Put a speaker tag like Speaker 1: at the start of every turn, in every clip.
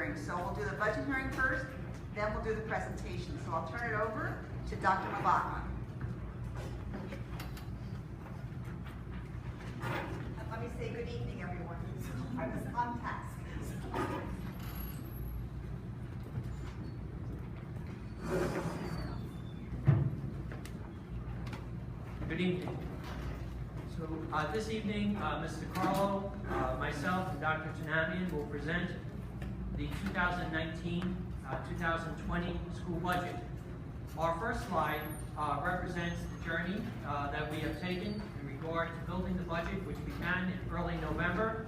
Speaker 1: hearing. So we'll do the budget hearing first, then we'll do the presentation. So I'll turn it over to Dr. McLaughlin. Let me say good evening, everyone. I was on task.
Speaker 2: Good evening. So this evening, Mr. Carlo, myself, and Dr. Tanamian will present the 2019-2020 school budget. Our first slide represents the journey that we have taken in regard to building the budget, which began in early November,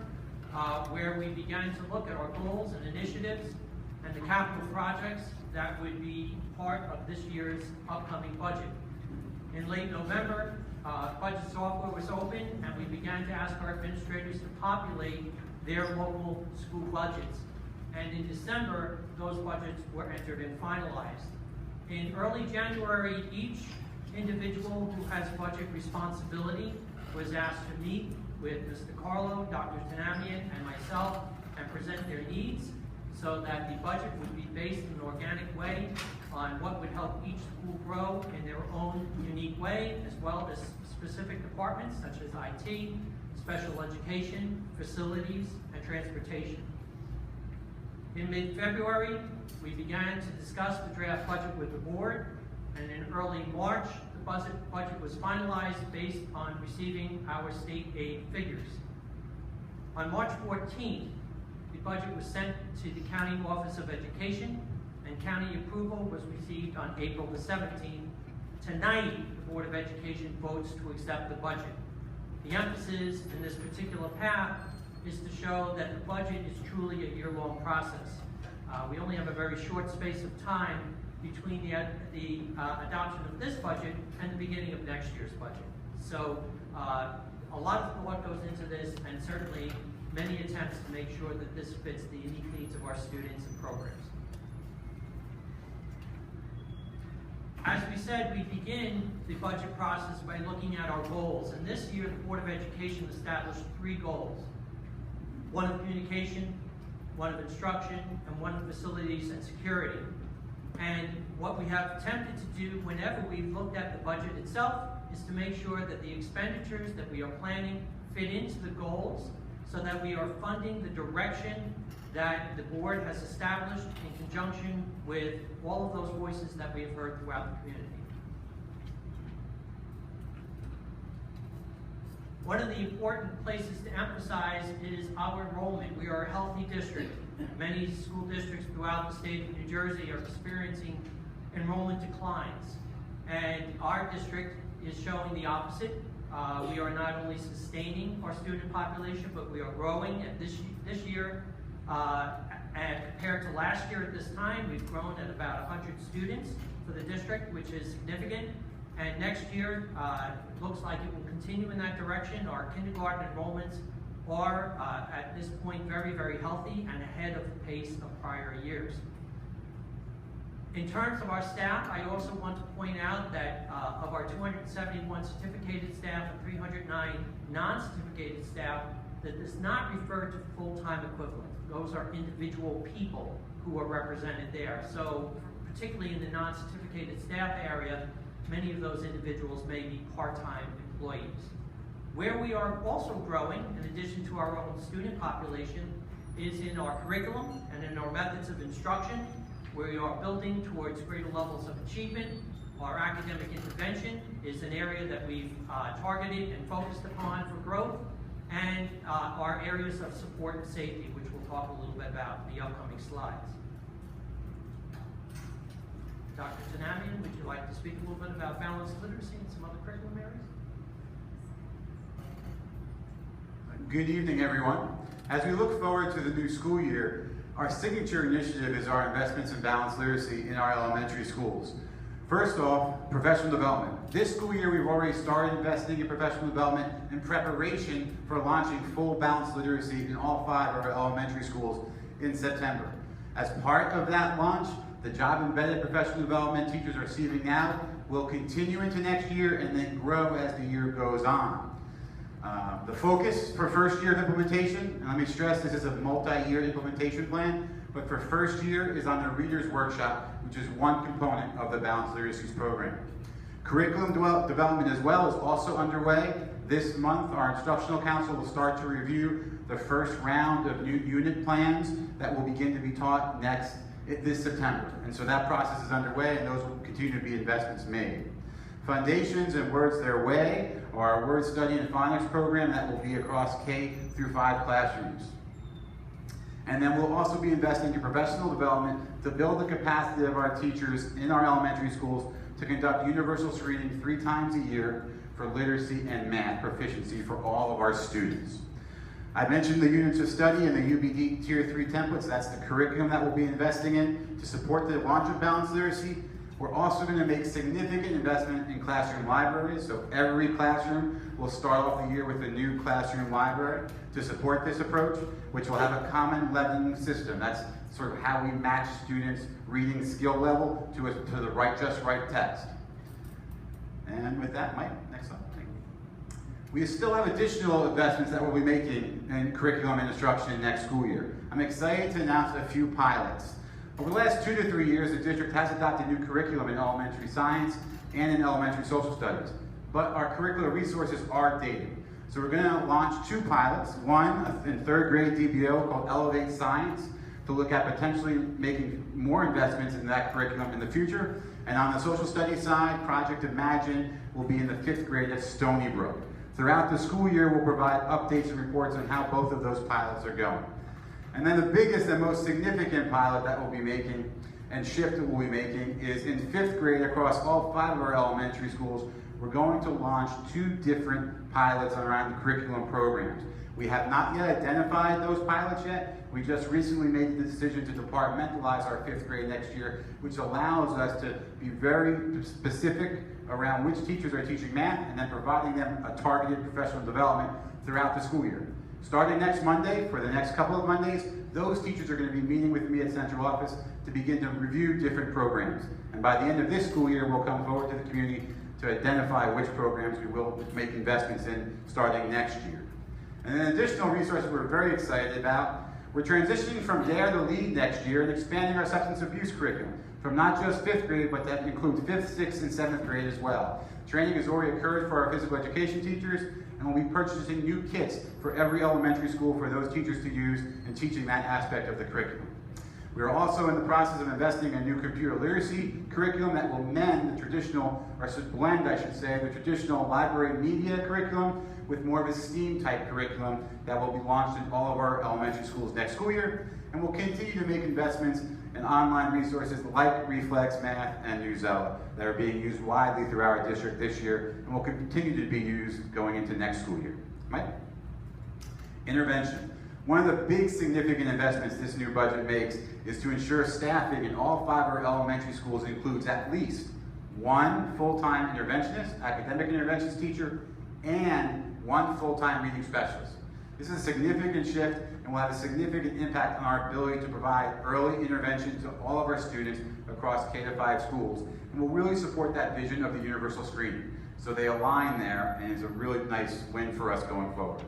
Speaker 2: where we began to look at our goals and initiatives and the capital projects that would be part of this year's upcoming budget. In late November, budget software was open, and we began to ask our administrators to populate their local school budgets. And in December, those budgets were entered and finalized. In early January, each individual who has budget responsibility was asked to meet with Mr. Carlo, Dr. Tanamian, and myself and present their needs so that the budget would be based in an organic way on what would help each school grow in their own unique way, as well as specific departments such as IT, special education, facilities, and transportation. In mid-February, we began to discuss the draft budget with the board, and in early March, the budget was finalized based on receiving our state aid figures. On March 14th, the budget was sent to the County Office of Education, and county approval was received on April the 17th. Tonight, the Board of Education votes to accept the budget. The emphasis in this particular path is to show that the budget is truly a year-long process. We only have a very short space of time between the adoption of this budget and the beginning of next year's budget. So a lot of thought goes into this, and certainly many attempts to make sure that this fits the unique needs of our students and programs. As we said, we begin the budget process by looking at our goals. And this year, the Board of Education established 3 goals. One of communication, one of instruction, and one of facilities and security. And what we have attempted to do whenever we've looked at the budget itself is to make sure that the expenditures that we are planning fit into the goals so that we are funding the direction that the board has established in conjunction with all of those voices that we have heard throughout the community. One of the important places to emphasize is our enrollment. We are a healthy district. Many school districts throughout the state of New Jersey are experiencing enrollment declines. And our district is showing the opposite. We are not only sustaining our student population, but we are growing. And this year, and compared to last year at this time, we've grown at about 100 students for the district, which is significant. And next year, it looks like it will continue in that direction. Our kindergarten enrollments are, at this point, very, very healthy and ahead of the pace of prior years. In terms of our staff, I also want to point out that of our 271 certificated staff and 309 non-certificated staff, that does not refer to full-time equivalent. Those are individual people who are represented there. So particularly in the non-certificated staff area, many of those individuals may be part-time employees. Where we are also growing, in addition to our own student population, is in our curriculum and in our methods of instruction, where we are building towards greater levels of achievement. Our academic intervention is an area that we've targeted and focused upon for growth, and our areas of support and safety, which we'll talk a little bit about in the upcoming slides. Dr. Tanamian, would you like to speak a little bit about balanced literacy and some other curriculum areas?
Speaker 3: Good evening, everyone. As we look forward to the new school year, our signature initiative is our investments in balanced literacy in our elementary schools. First off, professional development. This school year, we've already started investing in professional development in preparation for launching full balanced literacy in all 5 of our elementary schools in September. As part of that launch, the job-embedded professional development teachers are receiving now will continue into next year and then grow as the year goes on. The focus for first year of implementation, and let me stress this is a multi-year implementation plan, but for first year is on the Reader's Workshop, which is one component of the Balanced Literacies program. Curriculum development as well is also underway. This month, our Instructional Council will start to review the first round of new unit plans that will begin to be taught this September. And so that process is underway, and those will continue to be investments made. Foundations and Words Their Way are our word study and phonics program that will be across K through 5 classrooms. And then we'll also be investing in professional development to build the capacity of our teachers in our elementary schools to conduct universal screening 3 times a year for literacy and math proficiency for all of our students. I mentioned the units of study and the UBD Tier 3 templates. That's the curriculum that we'll be investing in to support the launch of Balanced Literacy. We're also going to make significant investment in classroom libraries. So every classroom will start off the year with a new classroom library to support this approach, which will have a common leveling system. That's sort of how we match students' reading skill level to the just right text. And with that, Mike, next slide. We still have additional investments that we'll be making in curriculum and instruction next school year. I'm excited to announce a few pilots. Over the last 2 to 3 years, the district has adopted new curriculum in elementary science and in elementary social studies, but our curricular resources are dated. So we're going to launch 2 pilots, one in 3rd grade DBO called Elevate Science, to look at potentially making more investments in that curriculum in the future. And on the social studies side, Project Imagine will be in the 5th grade at Stony Brook. Throughout the school year, we'll provide updates and reports on how both of those pilots are going. And then the biggest and most significant pilot that we'll be making and shift that we'll be making is in 5th grade across all 5 of our elementary schools. We're going to launch 2 different pilots around the curriculum programs. We have not yet identified those pilots yet. We just recently made the decision to departmentalize our 5th grade next year, which allows us to be very specific around which teachers are teaching math and then providing them a targeted professional development throughout the school year. Starting next Monday, for the next couple of Mondays, those teachers are going to be meeting with me at central office to begin to review different programs. And by the end of this school year, we'll come forward to the community to identify which programs we will make investments in starting next year. And an additional resource we're very excited about, we're transitioning from Dare to Lead next year and expanding our substance abuse curriculum from not just 5th grade, but that includes 5th, 6th, and 7th grade as well. Training has already occurred for our physical education teachers, and we'll be purchasing new kits for every elementary school for those teachers to use in teaching that aspect of the curriculum. We are also in the process of investing in a new computer literacy curriculum that will blend, I should say, the traditional library media curriculum with more of a STEAM type curriculum that will be launched in all of our elementary schools next school year. And we'll continue to make investments in online resources like Reflex Math and Newsella that are being used widely throughout our district this year and will continue to be used going into next school year. Mike? Intervention. One of the big significant investments this new budget makes is to ensure staffing in all 5 of our elementary schools includes at least 1 full-time interventionist, academic interventions teacher, and 1 full-time reading specialist. This is a significant shift and will have a significant impact on our ability to provide early intervention to all of our students across K-5 schools, and will really support that vision of the universal screening. So they align there, and it's a really nice win for us going forward.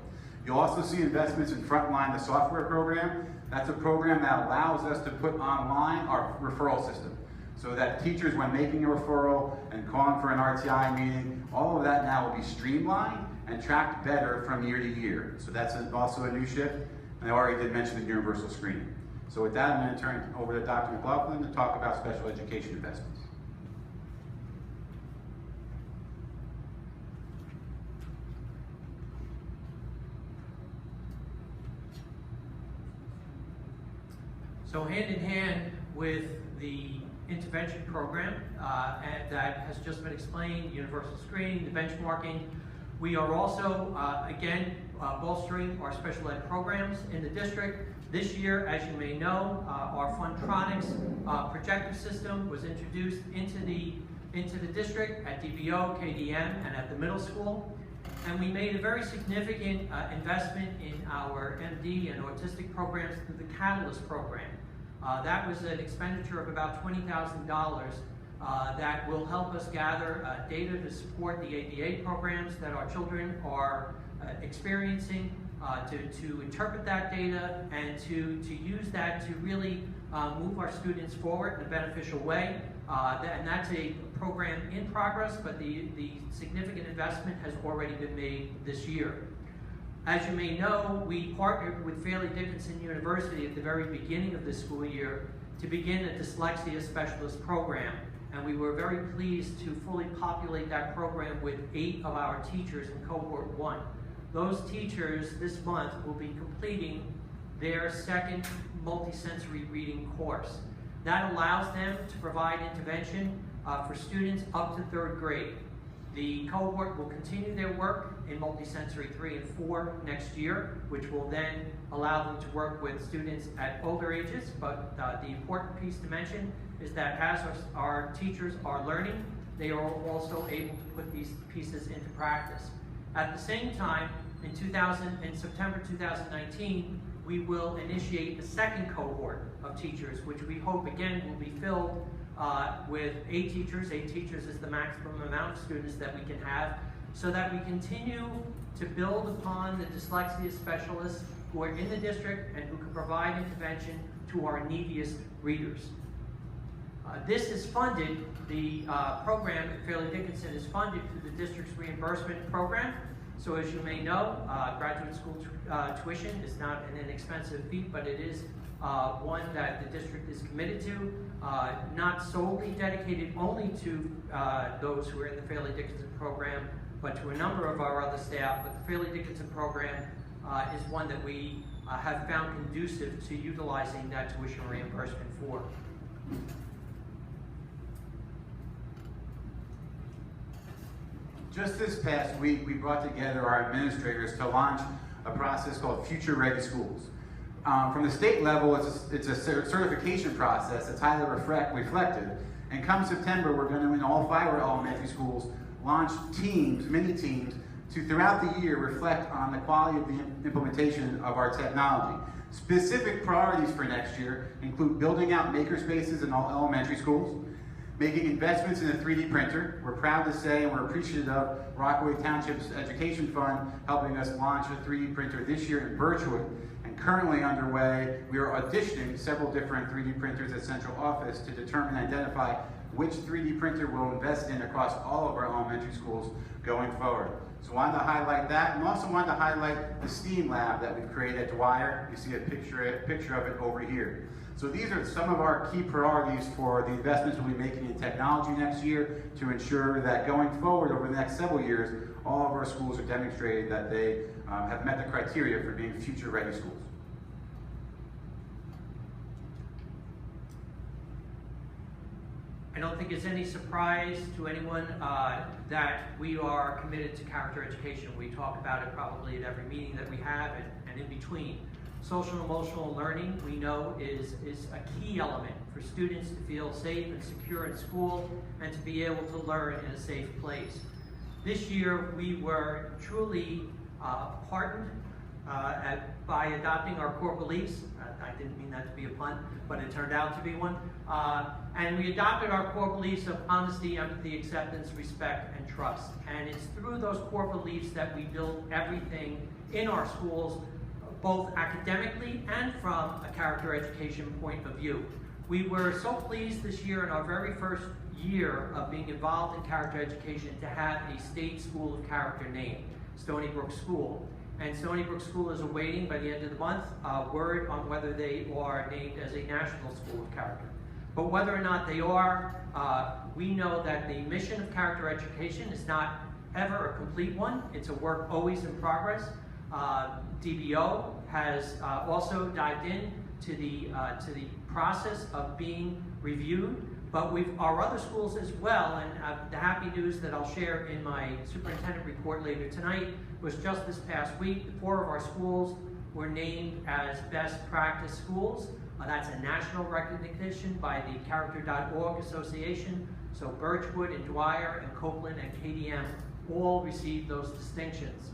Speaker 3: You'll also see investments in Frontline, the software program. That's a program that allows us to put online our referral system, so that teachers, when making a referral and calling for an RTI meeting, all of that now will be streamlined and tracked better from year to year. So that's also a new shift. And I already did mention the universal screening. So with that, I'm going to turn over to Dr. McLaughlin to talk about special education investments.
Speaker 2: So hand in hand with the intervention program and that has just been explained, universal screening, the benchmarking, we are also, again, bolstering our special ed programs in the district. This year, as you may know, our Funtronics projector system was introduced into the district at DBO, KDM, and at the middle school. And we made a very significant investment in our MD and autistic programs through the Catalyst program. That was an expenditure of about $20,000 that will help us gather data to support the ADA programs that our children are experiencing, to interpret that data and to use that to really move our students forward in a beneficial way. And that's a program in progress, but the significant investment has already been made this year. As you may know, we partnered with Fairleigh Dickinson University at the very beginning of this school year to begin a dyslexia specialist program. And we were very pleased to fully populate that program with 8 of our teachers in cohort 1. Those teachers this month will be completing their second multisensory reading course. That allows them to provide intervention for students up to 3rd grade. The cohort will continue their work in multisensory 3 and 4 next year, which will then allow them to work with students at older ages. But the important piece to mention is that as our teachers are learning, they are also able to put these pieces into practice. At the same time, in September 2019, we will initiate the second cohort of teachers, which we hope again will be filled with 8 teachers. 8 teachers is the maximum amount of students that we can have, so that we continue to build upon the dyslexia specialists who are in the district and who can provide intervention to our neediest readers. This is funded, the program at Fairleigh Dickinson is funded through the district's reimbursement program. So as you may know, graduate school tuition is not an inexpensive feat, but it is one that the district is committed to, not solely dedicated only to those who are in the Fairleigh Dickinson program, but to a number of our other staff. But the Fairleigh Dickinson program is one that we have found conducive to utilizing that tuition reimbursement for.
Speaker 3: Just this past week, we brought together our administrators to launch a process called Future Ready Schools. From the state level, it's a certification process that's highly reflective. And come September, we're going to, in all 5 of our elementary schools, launch teams, mini teams, to throughout the year reflect on the quality of the implementation of our technology. Specific priorities for next year include building out makerspaces in all elementary schools, making investments in a 3D printer. We're proud to say, and we're appreciative of Rockaway Township's Education Fund helping us launch a 3D printer this year in Birchwood. And currently underway, we are auditioning several different 3D printers at central office to determine and identify which 3D printer we'll invest in across all of our elementary schools going forward. So I wanted to highlight that, and also wanted to highlight the STEAM lab that we've created at Dwyer. You see a picture of it over here. So these are some of our key priorities for the investments we'll be making in technology next year to ensure that going forward over the next several years, all of our schools are demonstrating that they have met the criteria for being future-ready schools.
Speaker 2: I don't think it's any surprise to anyone that we are committed to character education. We talk about it probably at every meeting that we have and in between. Social and emotional learning, we know, is a key element for students to feel safe and secure in school and to be able to learn in a safe place. This year, we were truly heartened by adopting our core beliefs. I didn't mean that to be a pun, but it turned out to be one. And we adopted our core beliefs of honesty, empathy, acceptance, respect, and trust. And it's through those core beliefs that we build everything in our schools, both academically and from a character education point of view. We were so pleased this year in our very first year of being involved in character education to have a state school of character named, Stony Brook School. And Stony Brook School is awaiting, by the end of the month, word on whether they are named as a national school of character. But whether or not they are, we know that the mission of character education is not ever a complete one. It's a work always in progress. DBO has also dived in to the process of being reviewed, but our other schools as well, and the happy news that I'll share in my superintendent report later tonight was just this past week, 4 of our schools were named as best practice schools. That's a national recognition by the Character.org Association. So Birchwood and Dwyer and Copeland and KDM all received those distinctions.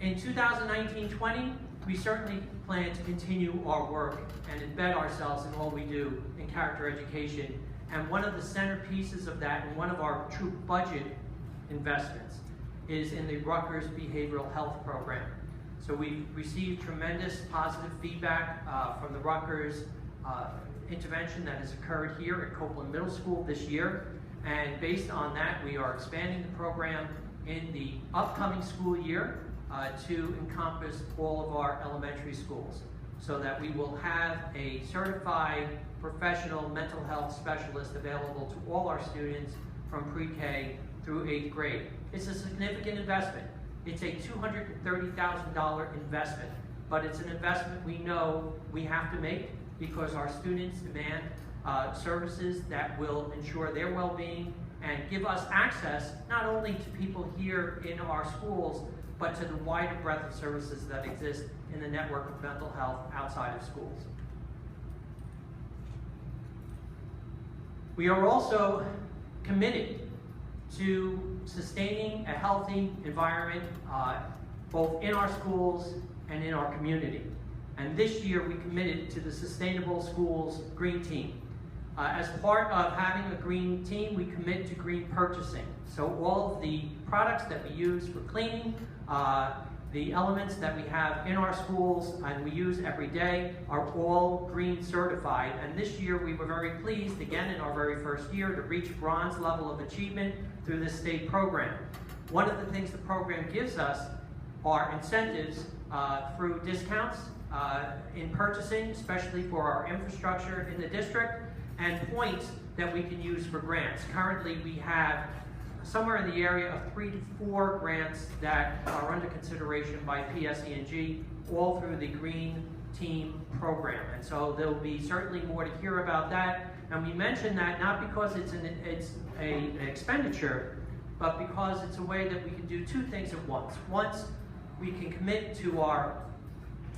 Speaker 2: In 2019-20, we certainly plan to continue our work and embed ourselves in all we do in character education. And one of the centerpieces of that, and one of our true budget investments, is in the Rutgers Behavioral Health Program. So we've received tremendous positive feedback from the Rutgers intervention that has occurred here at Copeland Middle School this year. And based on that, we are expanding the program in the upcoming school year to encompass all of our elementary schools, so that we will have a certified professional mental health specialist available to all our students from pre-K through 8th grade. It's a significant investment. It's a $230,000 investment, but it's an investment we know we have to make because our students demand services that will ensure their well-being and give us access not only to people here in our schools, but to the wider breadth of services that exist in the network of mental health outside of schools. We are also committed to sustaining a healthy environment both in our schools and in our community. And this year we committed to the Sustainable Schools Green Team. As part of having a green team, we commit to green purchasing. So all of the products that we use for cleaning, the elements that we have in our schools and we use every day are all green certified. And this year we were very pleased, again in our very first year, to reach bronze level of achievement through this state program. One of the things the program gives us are incentives through discounts in purchasing, especially for our infrastructure in the district, and points that we can use for grants. Currently we have somewhere in the area of 3 to 4 grants that are under consideration by PSE&G, all through the Green Team program. And so there will be certainly more to hear about that. And we mention that not because it's an expenditure, but because it's a way that we can do two things at once. Once, we can commit to our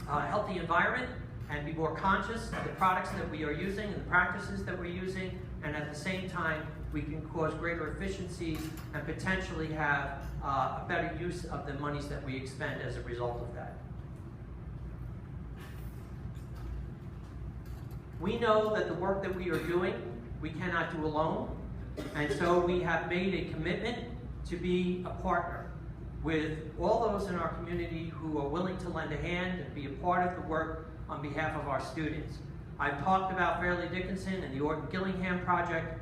Speaker 2: healthy environment and be more conscious of the products that we are using and the practices that we're using, and at the same time, we can cause greater efficiencies and potentially have a better use of the monies that we expend as a result of that. We know that the work that we are doing, we cannot do alone, and so we have made a commitment to be a partner with all those in our community who are willing to lend a hand and be a part of the work on behalf of our students. I've talked about Fairleigh Dickinson and the Orton Gillingham project.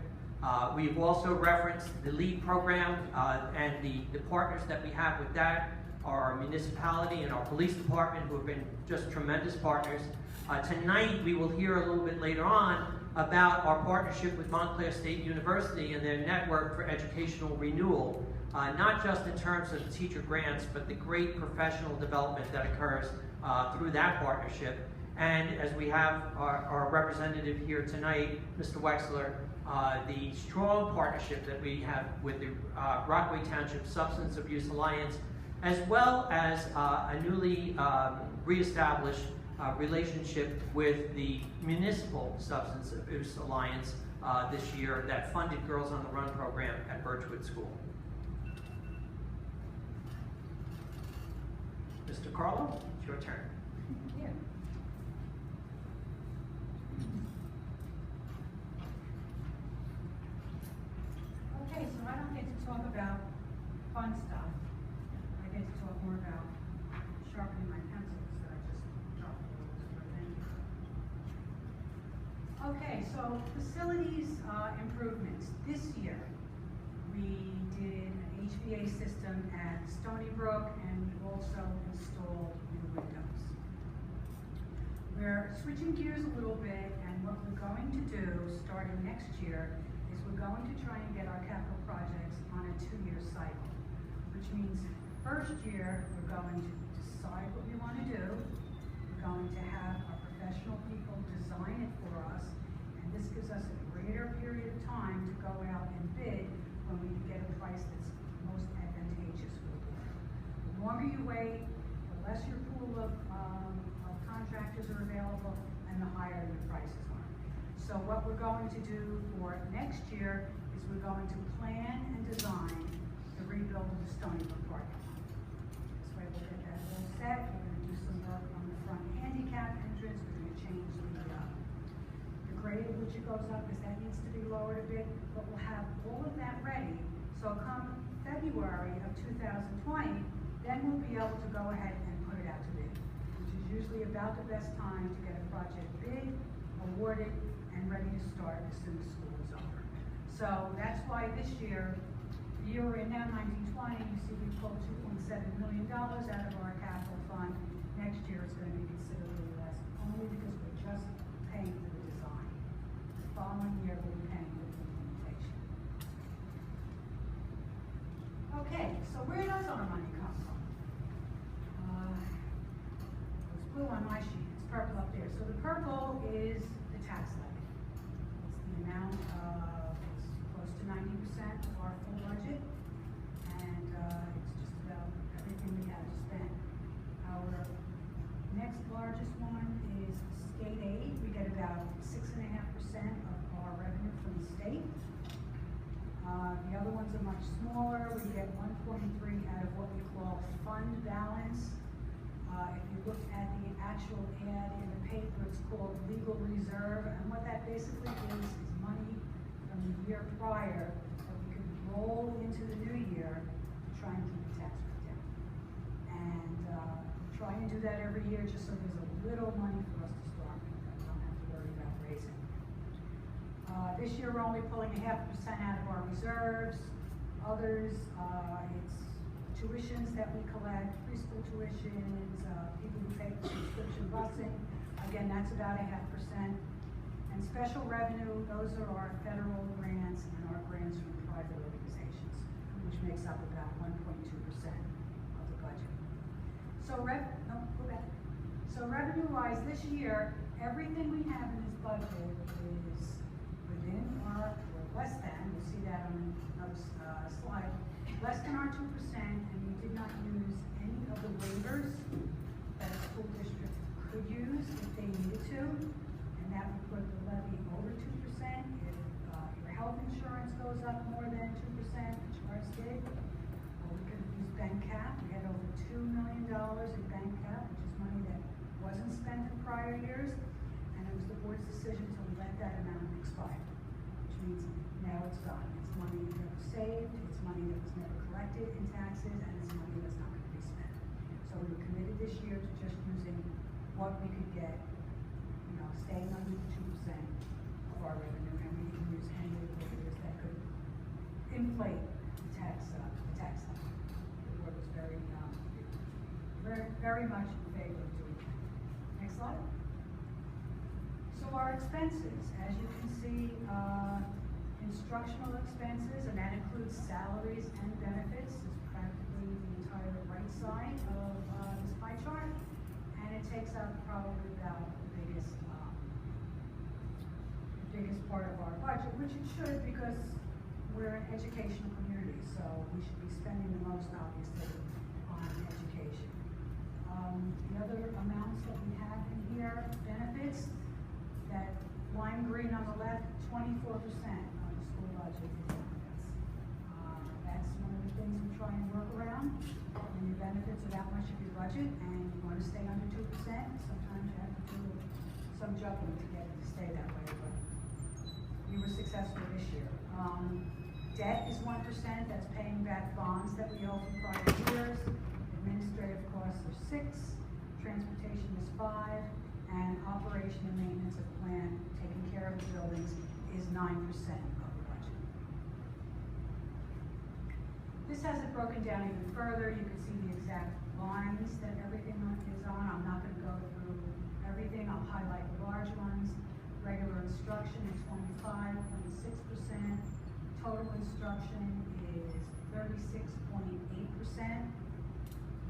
Speaker 2: We've also referenced the LEAD program and the partners that we have with that are our municipality and our police department, who have been just tremendous partners. Tonight we will hear a little bit later on about our partnership with Montclair State University and their network for educational renewal, not just in terms of teacher grants, but the great professional development that occurs through that partnership. And as we have our representative here tonight, Mr. Wexler, the strong partnership that we have with the Rockaway Township Substance Abuse Alliance, as well as a newly reestablished relationship with the Municipal Substance Abuse Alliance this year that funded Girls on the Run program at Birchwood School. Mr. Carlo, it's your turn.
Speaker 4: Yeah. Okay, so I don't get to talk about fun stuff. I get to talk more about sharpening my pencils that I just dropped a little bit of thank you. Okay, so facilities improvements. This year, we did an HVA system at Stony Brook, and we also installed new windows. We're switching gears a little bit, and what we're going to do starting next year is we're going to try and get our capital projects on a 2-year cycle, which means first year we're going to decide what we want to do. We're going to have our professional people design it for us, and this gives us a greater period of time to go out and bid when we can get a price that's most advantageous for the board. The longer you wait, the less your pool of contractors are available, and the higher your prices are. So what we're going to do for next year is we're going to plan and design the rebuild of the Stony Brook parking lot. This way we'll get that all set. We're going to do some work on the front handicap entrance. We're going to change the grade at which it goes up, because that needs to be lowered a bit, but we'll have all of that ready. So come February of 2020, then we'll be able to go ahead and put it out to usually about the best time to get a project bid, awarded, and ready to start as soon as school is over. So that's why this year, the year we're in now, 1920, you see we pulled $2.7 million out of our capital fund. Next year it's going to be considerably less, only because we're just paying for the design. The following year we'll be paying for the implementation. Okay, so where does our money come from? It's blue on my sheet, it's purple up there. So the purple is the tax levy. It's the amount of, it's close to 90% of our full budget, and it's just about everything we have to spend. Our next largest one is state aid. We get about 6.5% of our revenue from the state. The other ones are much smaller. We get 1.3 out of what we call fund balance. If you look at the actual ad in the paper, it's called legal reserve, and what that basically is money from the year prior that we could roll into the new year to try and keep the tax rate down. And we try and do that every year just so there's a little money for us to start with that we don't have to worry about raising. This year we're only pulling 0.5% out of our reserves. Others, it's tuitions that we collect, preschool tuitions, people who pay for subscription busing. Again, that's about 0.5%. And special revenue, those are our federal grants and our grants from private organizations, which makes up about 1.2% of the budget. So revenue-wise, this year, everything we have in this budget is within our, or less than, you'll see that on another slide, less than our 2%, and we did not use any of the waivers that a school district could use if they needed to, and that would put the levy over 2%. If your health insurance goes up more than 2%, which ours did, or we could use bank cap. We had over $2 million in bank cap, which is money that wasn't spent in prior years, and it was the board's decision to let that amount expire, which means now it's gone. It's money that was saved, it's money that was never collected in taxes, and it's money that's not going to be spent. So we were committed this year to just using what we could get, staying under the 2% of our revenue, and we didn't use any of the waivers that could inflate the tax line. The board was very much in favor of doing that. Next slide. So our expenses, as you can see, instructional expenses, and that includes salaries and benefits, is practically the entire right side of this pie chart, and it takes up probably about the biggest part of our budget, which it should, because we're an educational community, so we should be spending the most, obviously, on education. The other amounts that we have in here, benefits, that lime green on the left, 24% of the school budget is benefits. That's one of the things we try and work around. When your benefits are that much of your budget and you want to stay under 2%, sometimes you have to do some juggling to get it to stay that way, but we were successful this year. Debt is 1%, that's paying back bonds that we owe from prior years. Administrative costs are 6%, transportation is 5%, and operation and maintenance of plant, taking care of the buildings, is 9% of the budget. This has it broken down even further. You can see the exact lines that everything is on. I'm not going to go through everything. I'll highlight the large ones. Regular instruction is 25.6%. Total instruction is 36.8%.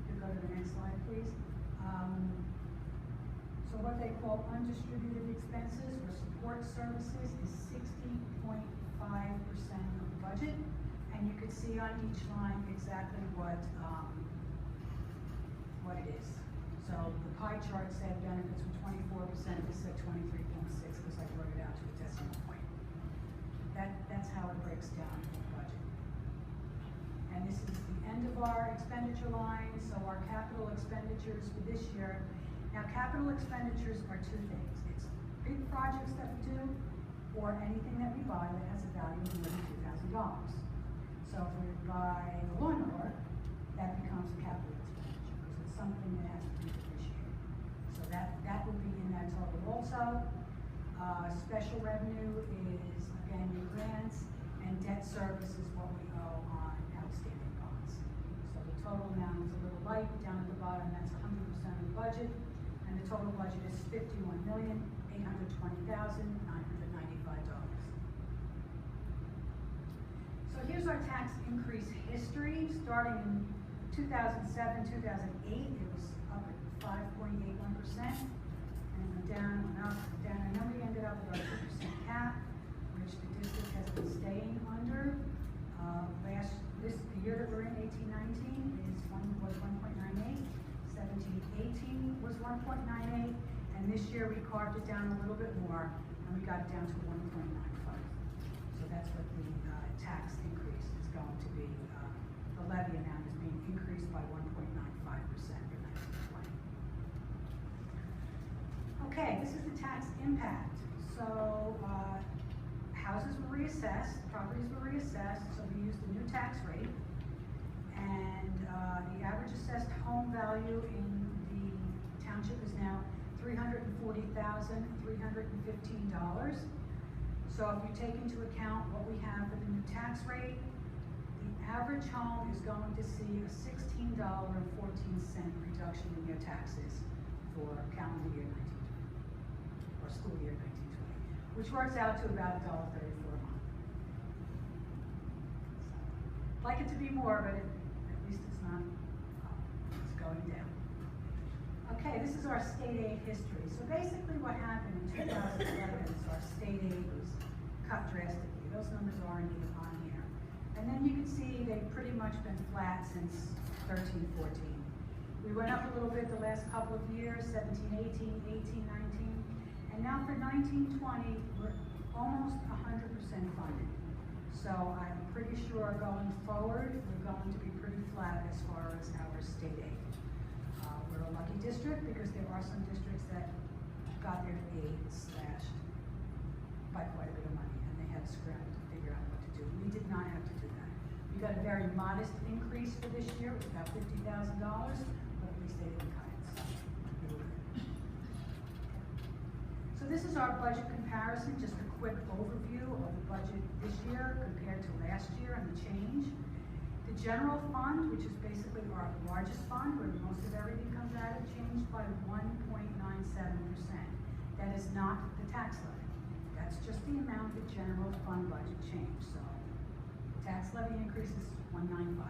Speaker 4: You go to the next slide, please. So what they call undistributed expenses or support services is 60.5% of the budget, and you can see on each line exactly what it is. So the pie chart said benefits were 24%, this said 23.6% because I wrote it out to a decimal point. That's how it breaks down in the budget. And this is the end of our expenditure line, so our capital expenditures for this year. Now, capital expenditures are two things. It's big projects that we do, or anything that we buy that has a value of more than $2,000. So if we buy a lawnmower, that becomes a capital expenditure, because it's something that has to be depreciated. that will be in that total also. Special revenue is, again, your grants, and debt service is what we owe on outstanding bonds. So the total amount is a little light, down at the bottom, that's 100% of the budget, and the total budget is $51,820,995. So here's our tax increase history. Starting in 2007, 2008, it was up at 5.81%, and went down, went up, down, and then we ended up with our 2% cap, which the district has been staying under. The year that we're in, 18-19, was 1.98, 17-18 was 1.98, and this year we carved it down a little bit more, and we got it down to 1.95. So that's what the tax increase is going to be. The levy amount is being increased by 1.95% for 1920. Okay, this is the tax impact. So houses were reassessed, properties were reassessed, so we used the new tax rate. And the average assessed home value in the township is now $340,315. So if you take into account what we have for the new tax rate, the average home is going to see a $16.14 reduction in their taxes for calendar year 1920, or school year 1920, which works out to about $1.34 a month. So, like it to be more, but at least it's not up, it's going down. Okay, this is our state aid history. So basically what happened in 2011 is our state aid was cut drastically. Those numbers aren't even on here. And then you can see they've pretty much been flat since 13-14. We went up a little bit the last couple of years, 17-18, 18-19, and now for 19-20, we're almost 100% funded. So I'm pretty sure going forward, we're going to be pretty flat as far as our state aid. We're a lucky district because there are some districts that got their aid slashed by quite a bit of money, and they had to scramble to figure out what to do. We did not have to do that. We got a very modest increase for this year, it was about $50,000, but at least they didn't cut it. So this is our budget comparison, just a quick overview of the budget this year compared to last year and the change. The general fund, which is basically our largest fund, where most of everything comes out of, changed by 1.97%. That is not the tax levy. That's just the amount the general fund budget changed. So the tax levy increase is 195.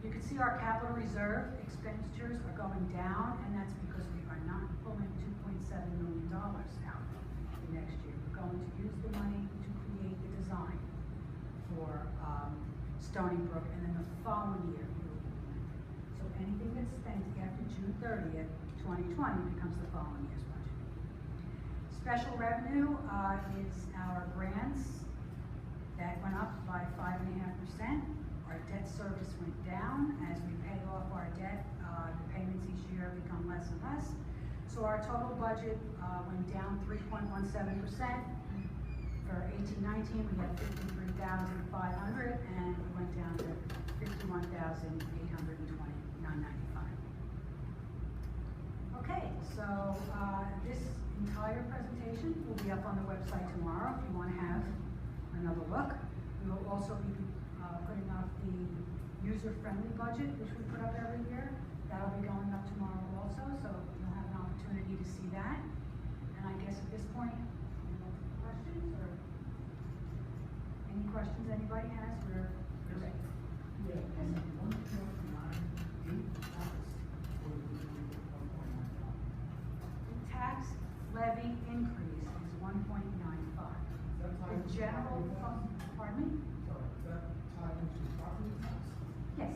Speaker 4: You can see our capital reserve expenditures are going down, and that's because we are not pulling $2.7 million out for next year. We're going to use the money to create the design for Stony Brook, and then the following year we will implement it. So anything that's spent after June 30th, 2020 becomes the following year's budget. Special revenue is our grants. That went up by 5.5%. Our debt service went down. As we pay off our debt, the payments each year become less and less. So our total budget went down 3.17%. For 18-19, we had 53,500, and we went down to 51,820,995. Okay, so this entire presentation will be up on the website tomorrow if you want to have another look. We will also be putting up the user-friendly budget, which we put up every year. That'll be going up tomorrow also, so you'll have an opportunity to see that. And I guess at this point, questions or any questions anybody has? We're ready.
Speaker 5: Yeah, and 1.98
Speaker 4: The tax levy increase is 1.95. The general fund, pardon me?
Speaker 5: Sorry, is that tied into property tax?
Speaker 4: Yes.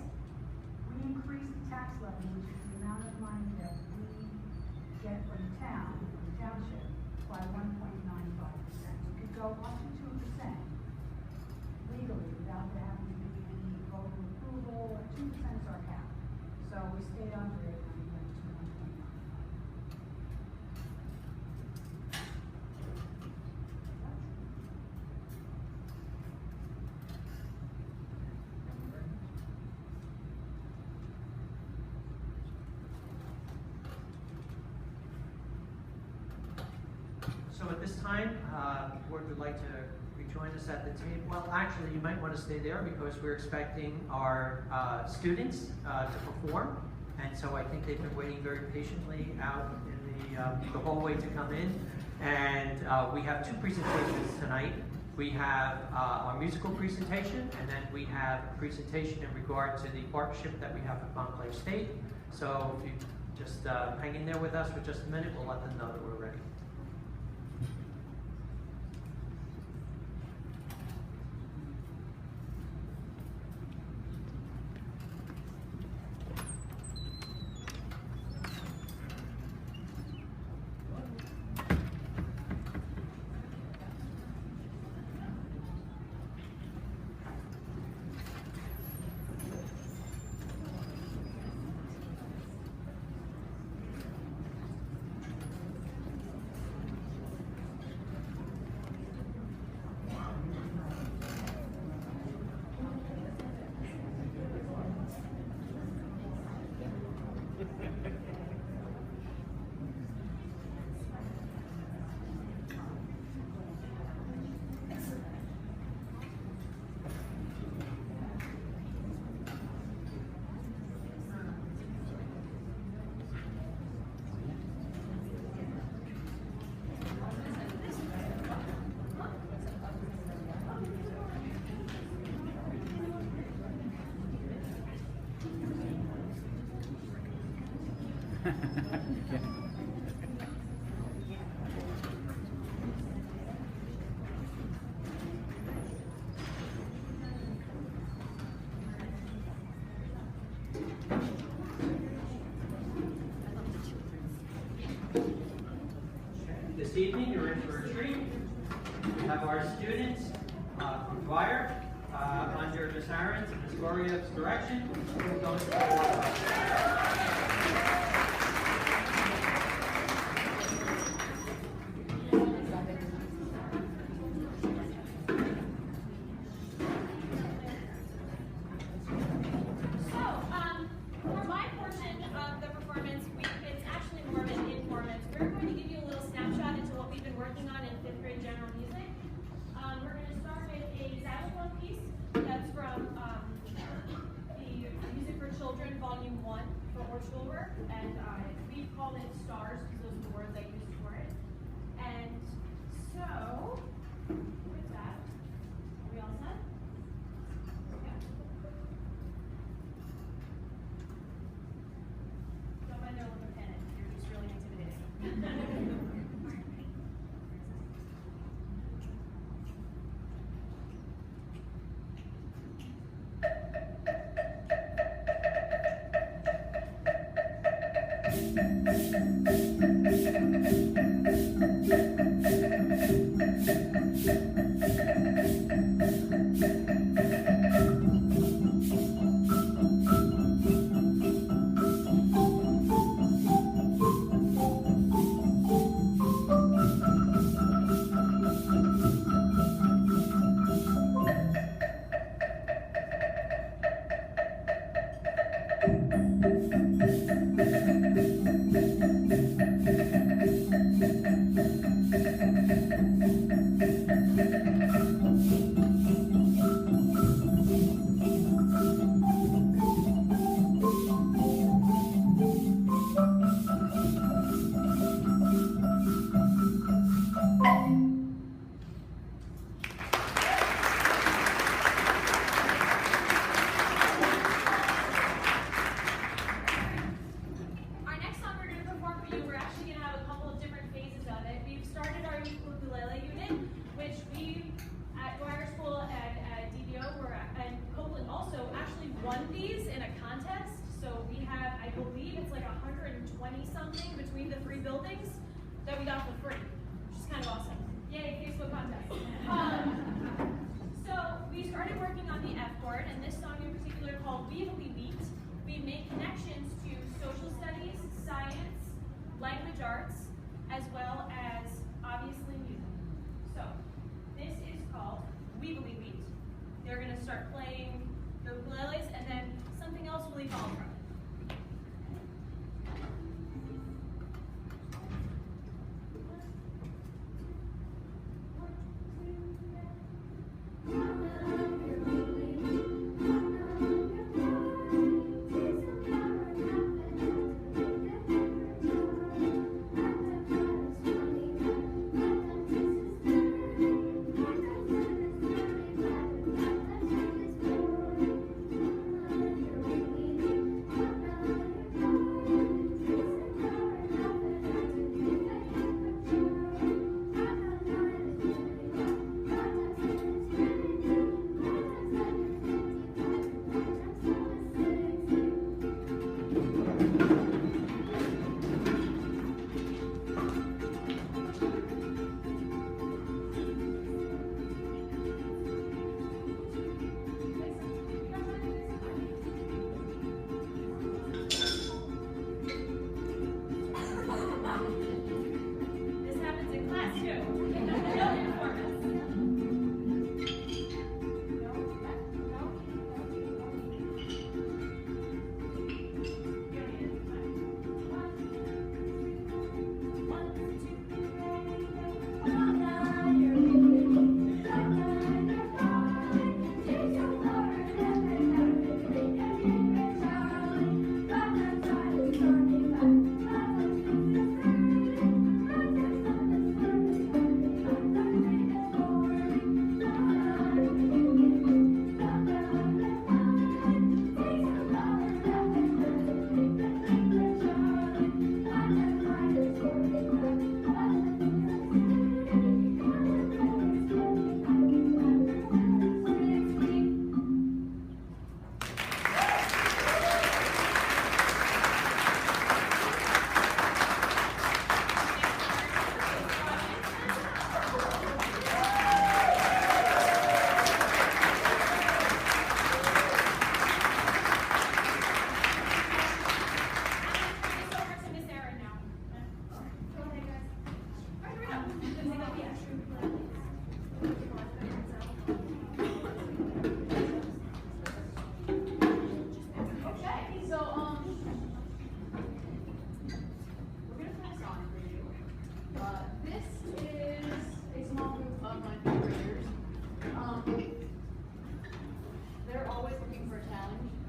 Speaker 4: We increase the tax levy, which is the amount of money that we get from the town, from the township, by 1.95%. We could go up to 2% legally without there having to be any voter approval. 2% is our cap. So we stayed under it and we went to 1.95.
Speaker 2: this time, the board would like to rejoin us at the table. Well, actually, you might want to stay there because we're expecting our students to perform. And so I think they've been waiting very patiently out in the hallway to come in. And we have two presentations tonight. We have our musical presentation, and then we have a presentation in regard to the partnership that we have with Montclair State. So if you just hang in there with us for just a minute, we'll let them know that we're ready. This evening, you're in for a treat. We have our students from choir under Ms. Ahrens and Ms. Goriev's direction. We're going to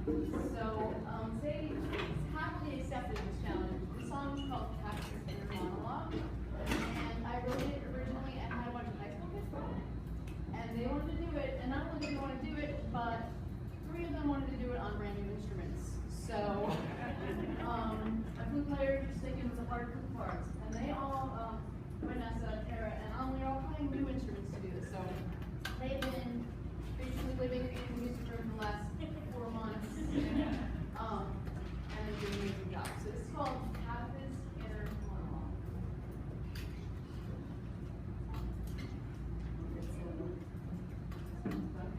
Speaker 6: So, say, happily accepted this challenge. The song is called Capture's Inner Monologue, and I wrote it originally and had a bunch of high school kids write it. And they wanted to do it, and not only did they want to do it, but 3 of them wanted to do it on brand new instruments. So, a flute player just thinking it was a hard flute part, and they all, Vanessa, Tara, and they're all playing new instruments to do this. So, they've been basically living in the music room for the last 4 months, and they're doing an amazing job. So this is called Captain's Inner Monologue.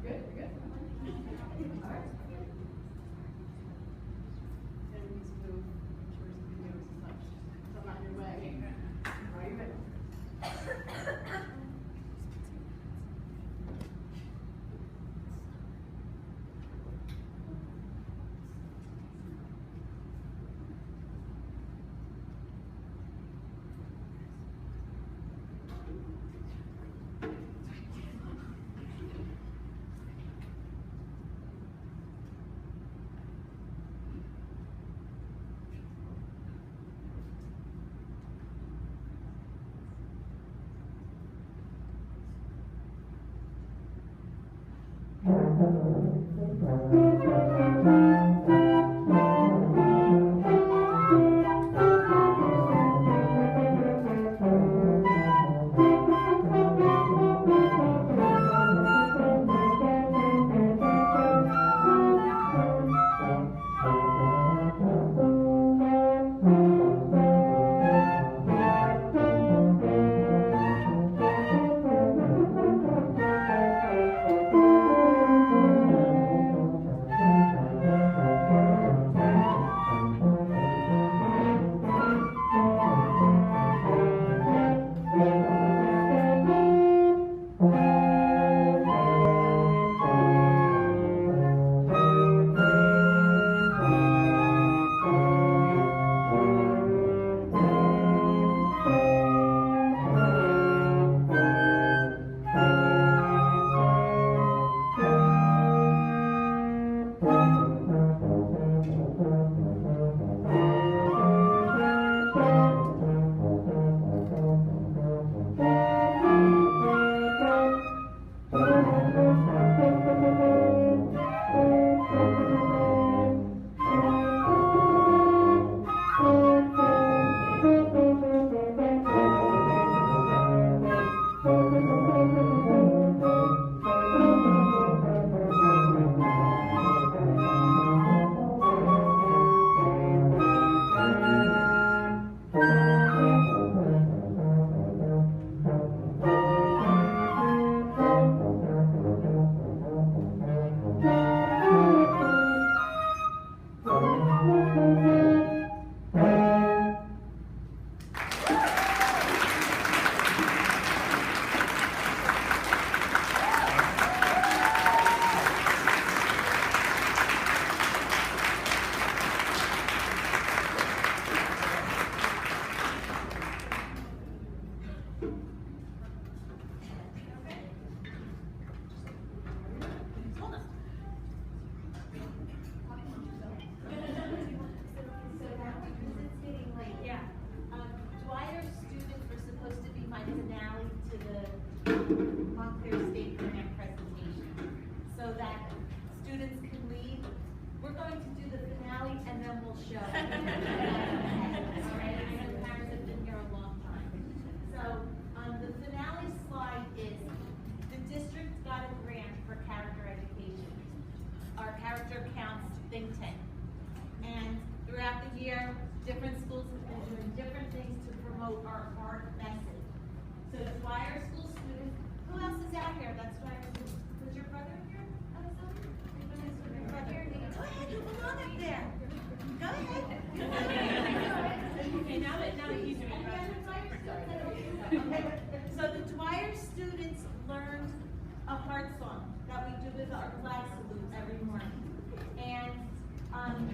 Speaker 6: Good, you're good. All right. And we need to move towards the videos and such, so I'm not in your way. Are you ready?
Speaker 7: Different schools have been doing different things to promote our art message. So that's why our school students, who else is out here? That's why our students, was your brother here? Alexander? Your brother? Go ahead, you belong up there. Go ahead. Okay, now that he's your brother. Okay. So the Dwyer students learned a heart song that we do with our flag salute every morning. And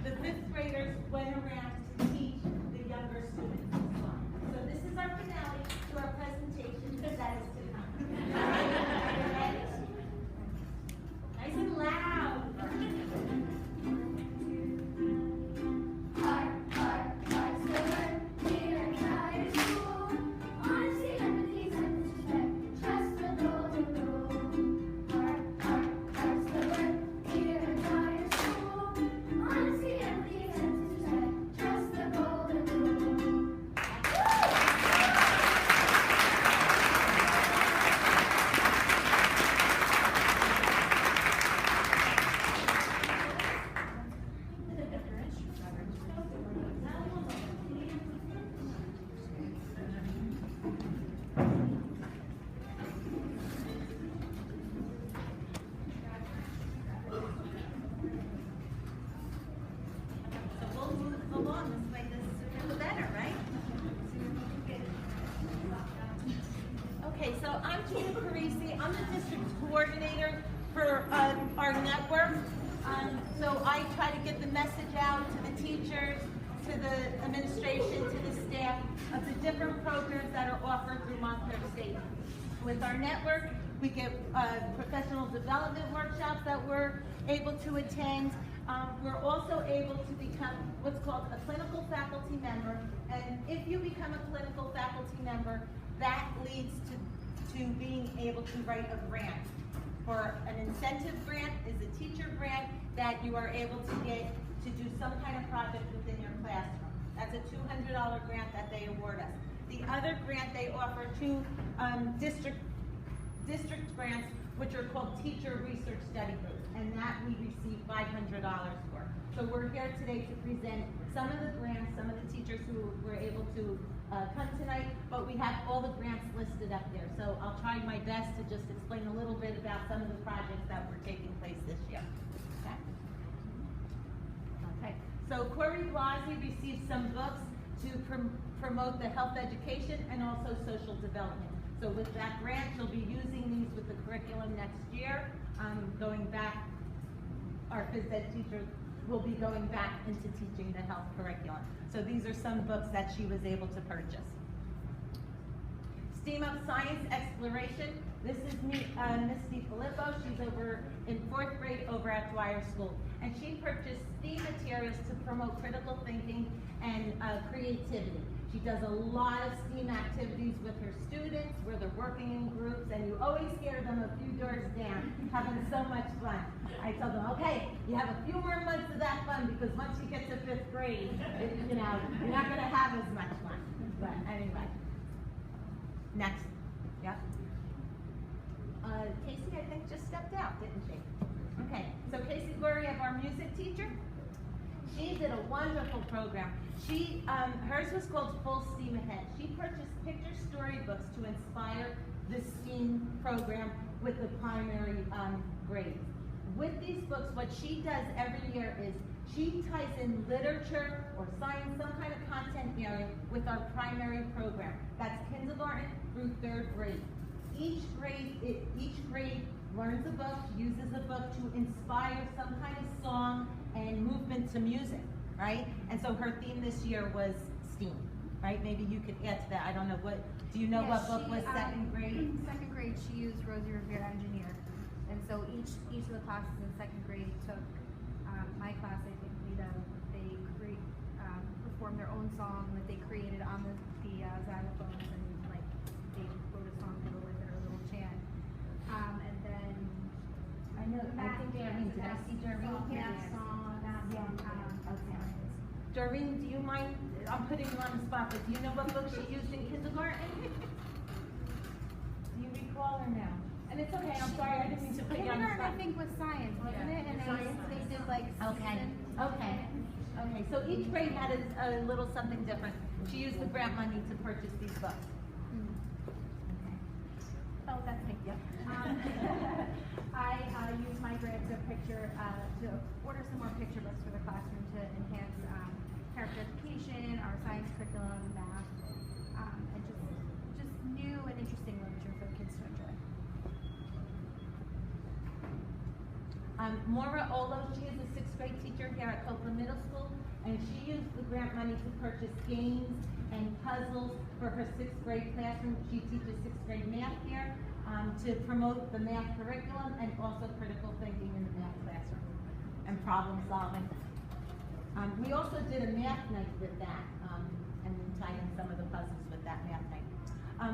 Speaker 7: the 5th graders went around to teach the younger students this song. So this is our finale to our presentation that is to come. Ready? Nice and loud. coordinator for our network. So I try to get the message out to the teachers, to the administration, to the staff of the different programs that are offered through Montclair State. With our network, we get professional development workshops that we're able to attend. We're also able to become what's called a clinical faculty member. And if you become a clinical faculty member, that leads to being able to write a grant. For an incentive grant is a teacher grant that you are able to get to do some kind of project within your classroom. That's a $200 grant that they award us. The other grant they offer to district grants, which are called Teacher Research Study Groups, and that we receive $500 for. So we're here today to present some of the grants, some of the teachers who were able to come tonight, but we have all the grants listed up there. So I'll try my best to just explain a little bit about some of the projects that were taking place this year. Okay? Okay. So Corey Blasi received some books to promote the health education and also social development. So with that grant, she'll be using these with the curriculum next year. Going back, our phys ed teachers will be going back into teaching the health curriculum. So these are some books that she was able to purchase. STEAM Up Science Exploration. This is Miss DiFilippo. She's over in 4th grade over at Dwyer School. And she purchased STEAM materials to promote critical thinking and creativity. She does a lot of STEAM activities with her students where they're working in groups, and you always hear them a few doors down having so much fun. I tell them, okay, you have a few more months of that fun because once you get to 5th grade, you're not going to have as much fun. But anyway, next. Yep. Casey, I think, just stepped out, didn't she? Okay, so Casey Gloria, our music teacher, she did a wonderful program. Hers was called Full Steam Ahead. She purchased picture storybooks to inspire the STEAM program with the primary grades. With these books, what she does every year is she ties in literature or science, some kind of content area with our primary program. That's kindergarten through 3rd grade. Each grade learns a book, uses a book to inspire some kind of song and movement to music, right? And so her theme this year was STEAM, right? Maybe you could add to that. I don't know do you know what book was 2nd grade?
Speaker 8: 2nd grade, she used Rosie Revere Engineer. And so each of the classes in 2nd grade took, my class, I think, they performed their own song that they created on the xylophones, and like they wrote a song to go with it, or a little chant. And then
Speaker 7: I think Darlene, did I see Darlene here? Okay. Darlene, do you mind, I'm putting you on the spot, but do you know what book she used in kindergarten? Do you recall or no? And it's okay, I'm sorry, I didn't mean to put you on the spot.
Speaker 8: I think was science, wasn't it? And they did like
Speaker 7: Okay, so each grade had a little something different. She used the grant money to purchase these books. Okay.
Speaker 8: Oh, that's me.
Speaker 7: Yep.
Speaker 8: I used my grant to order some more picture books for the classroom to enhance character education, our science curriculum, math, and just new and interesting literature for the kids to enjoy.
Speaker 7: Maura Olo, she is a 6th grade teacher here at Copeland Middle School, and she used the grant money to purchase games and puzzles for her 6th grade classroom. She teaches 6th grade math here to promote the math curriculum and also critical thinking in the math classroom and problem solving. We also did a math night with that and tied in some of the puzzles with that math night.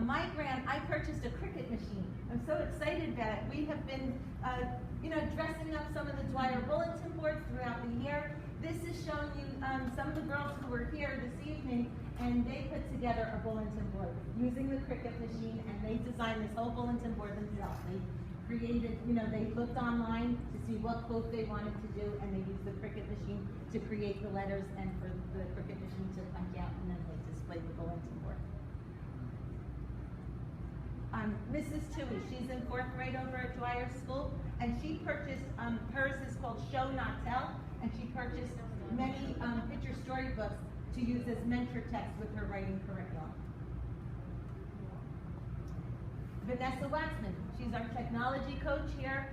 Speaker 7: My grant, I purchased a cricket machine. I'm so excited about it. We have been, dressing up some of the Dwyer bulletin boards throughout the year. This is showing you some of the girls who were here this evening, and they put together a bulletin board using the cricket machine, and they designed this whole bulletin board themselves. They created, they looked online to see what quote they wanted to do, and they used the cricket machine to create the letters and for the cricket machine to punch out, and then they displayed the bulletin board. Mrs. Tui, she's in 4th grade over at Dwyer School, and she purchased, hers is called Show Not Tell, and she purchased many picture storybooks to use as mentor text with her writing curriculum. Vanessa Waxman. She's our technology coach here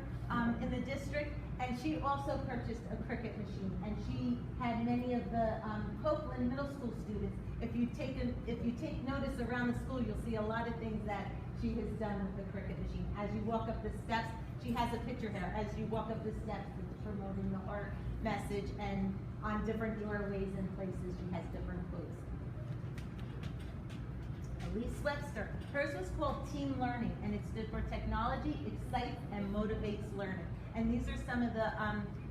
Speaker 7: in the district, and she also purchased a Cricut machine, and she had many of the Copeland middle school students. If you take notice around the school, you'll see a lot of things that she has done with the Cricut machine. As you walk up the steps, she has a picture here. As you walk up the steps, it's promoting the art message, and on different doorways and places, she has different quotes. Elise Webster, hers was called Team Learning, and it stood for Technology Excites and Motivates Learning. And these are some of the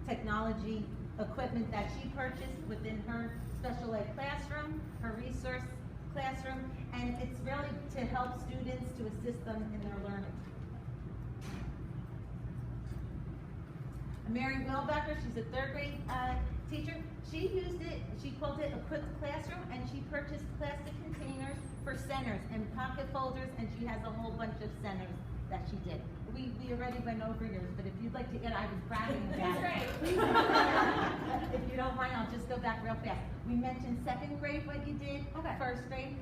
Speaker 7: technology equipment that she purchased within her special ed classroom, her resource classroom, and it's really to help students, to assist them in their learning. Mary Wilbacher, she's a third grade teacher. She used it, she called it Equipped Classroom, and she purchased plastic containers for centers and pocket folders, and she has a whole bunch of centers that she did. We already went over yours, but if you'd like to get, I was bragging about it. If you don't mind, I'll just go back real fast. We mentioned second grade, what you did,
Speaker 8: Okay.
Speaker 7: first grade,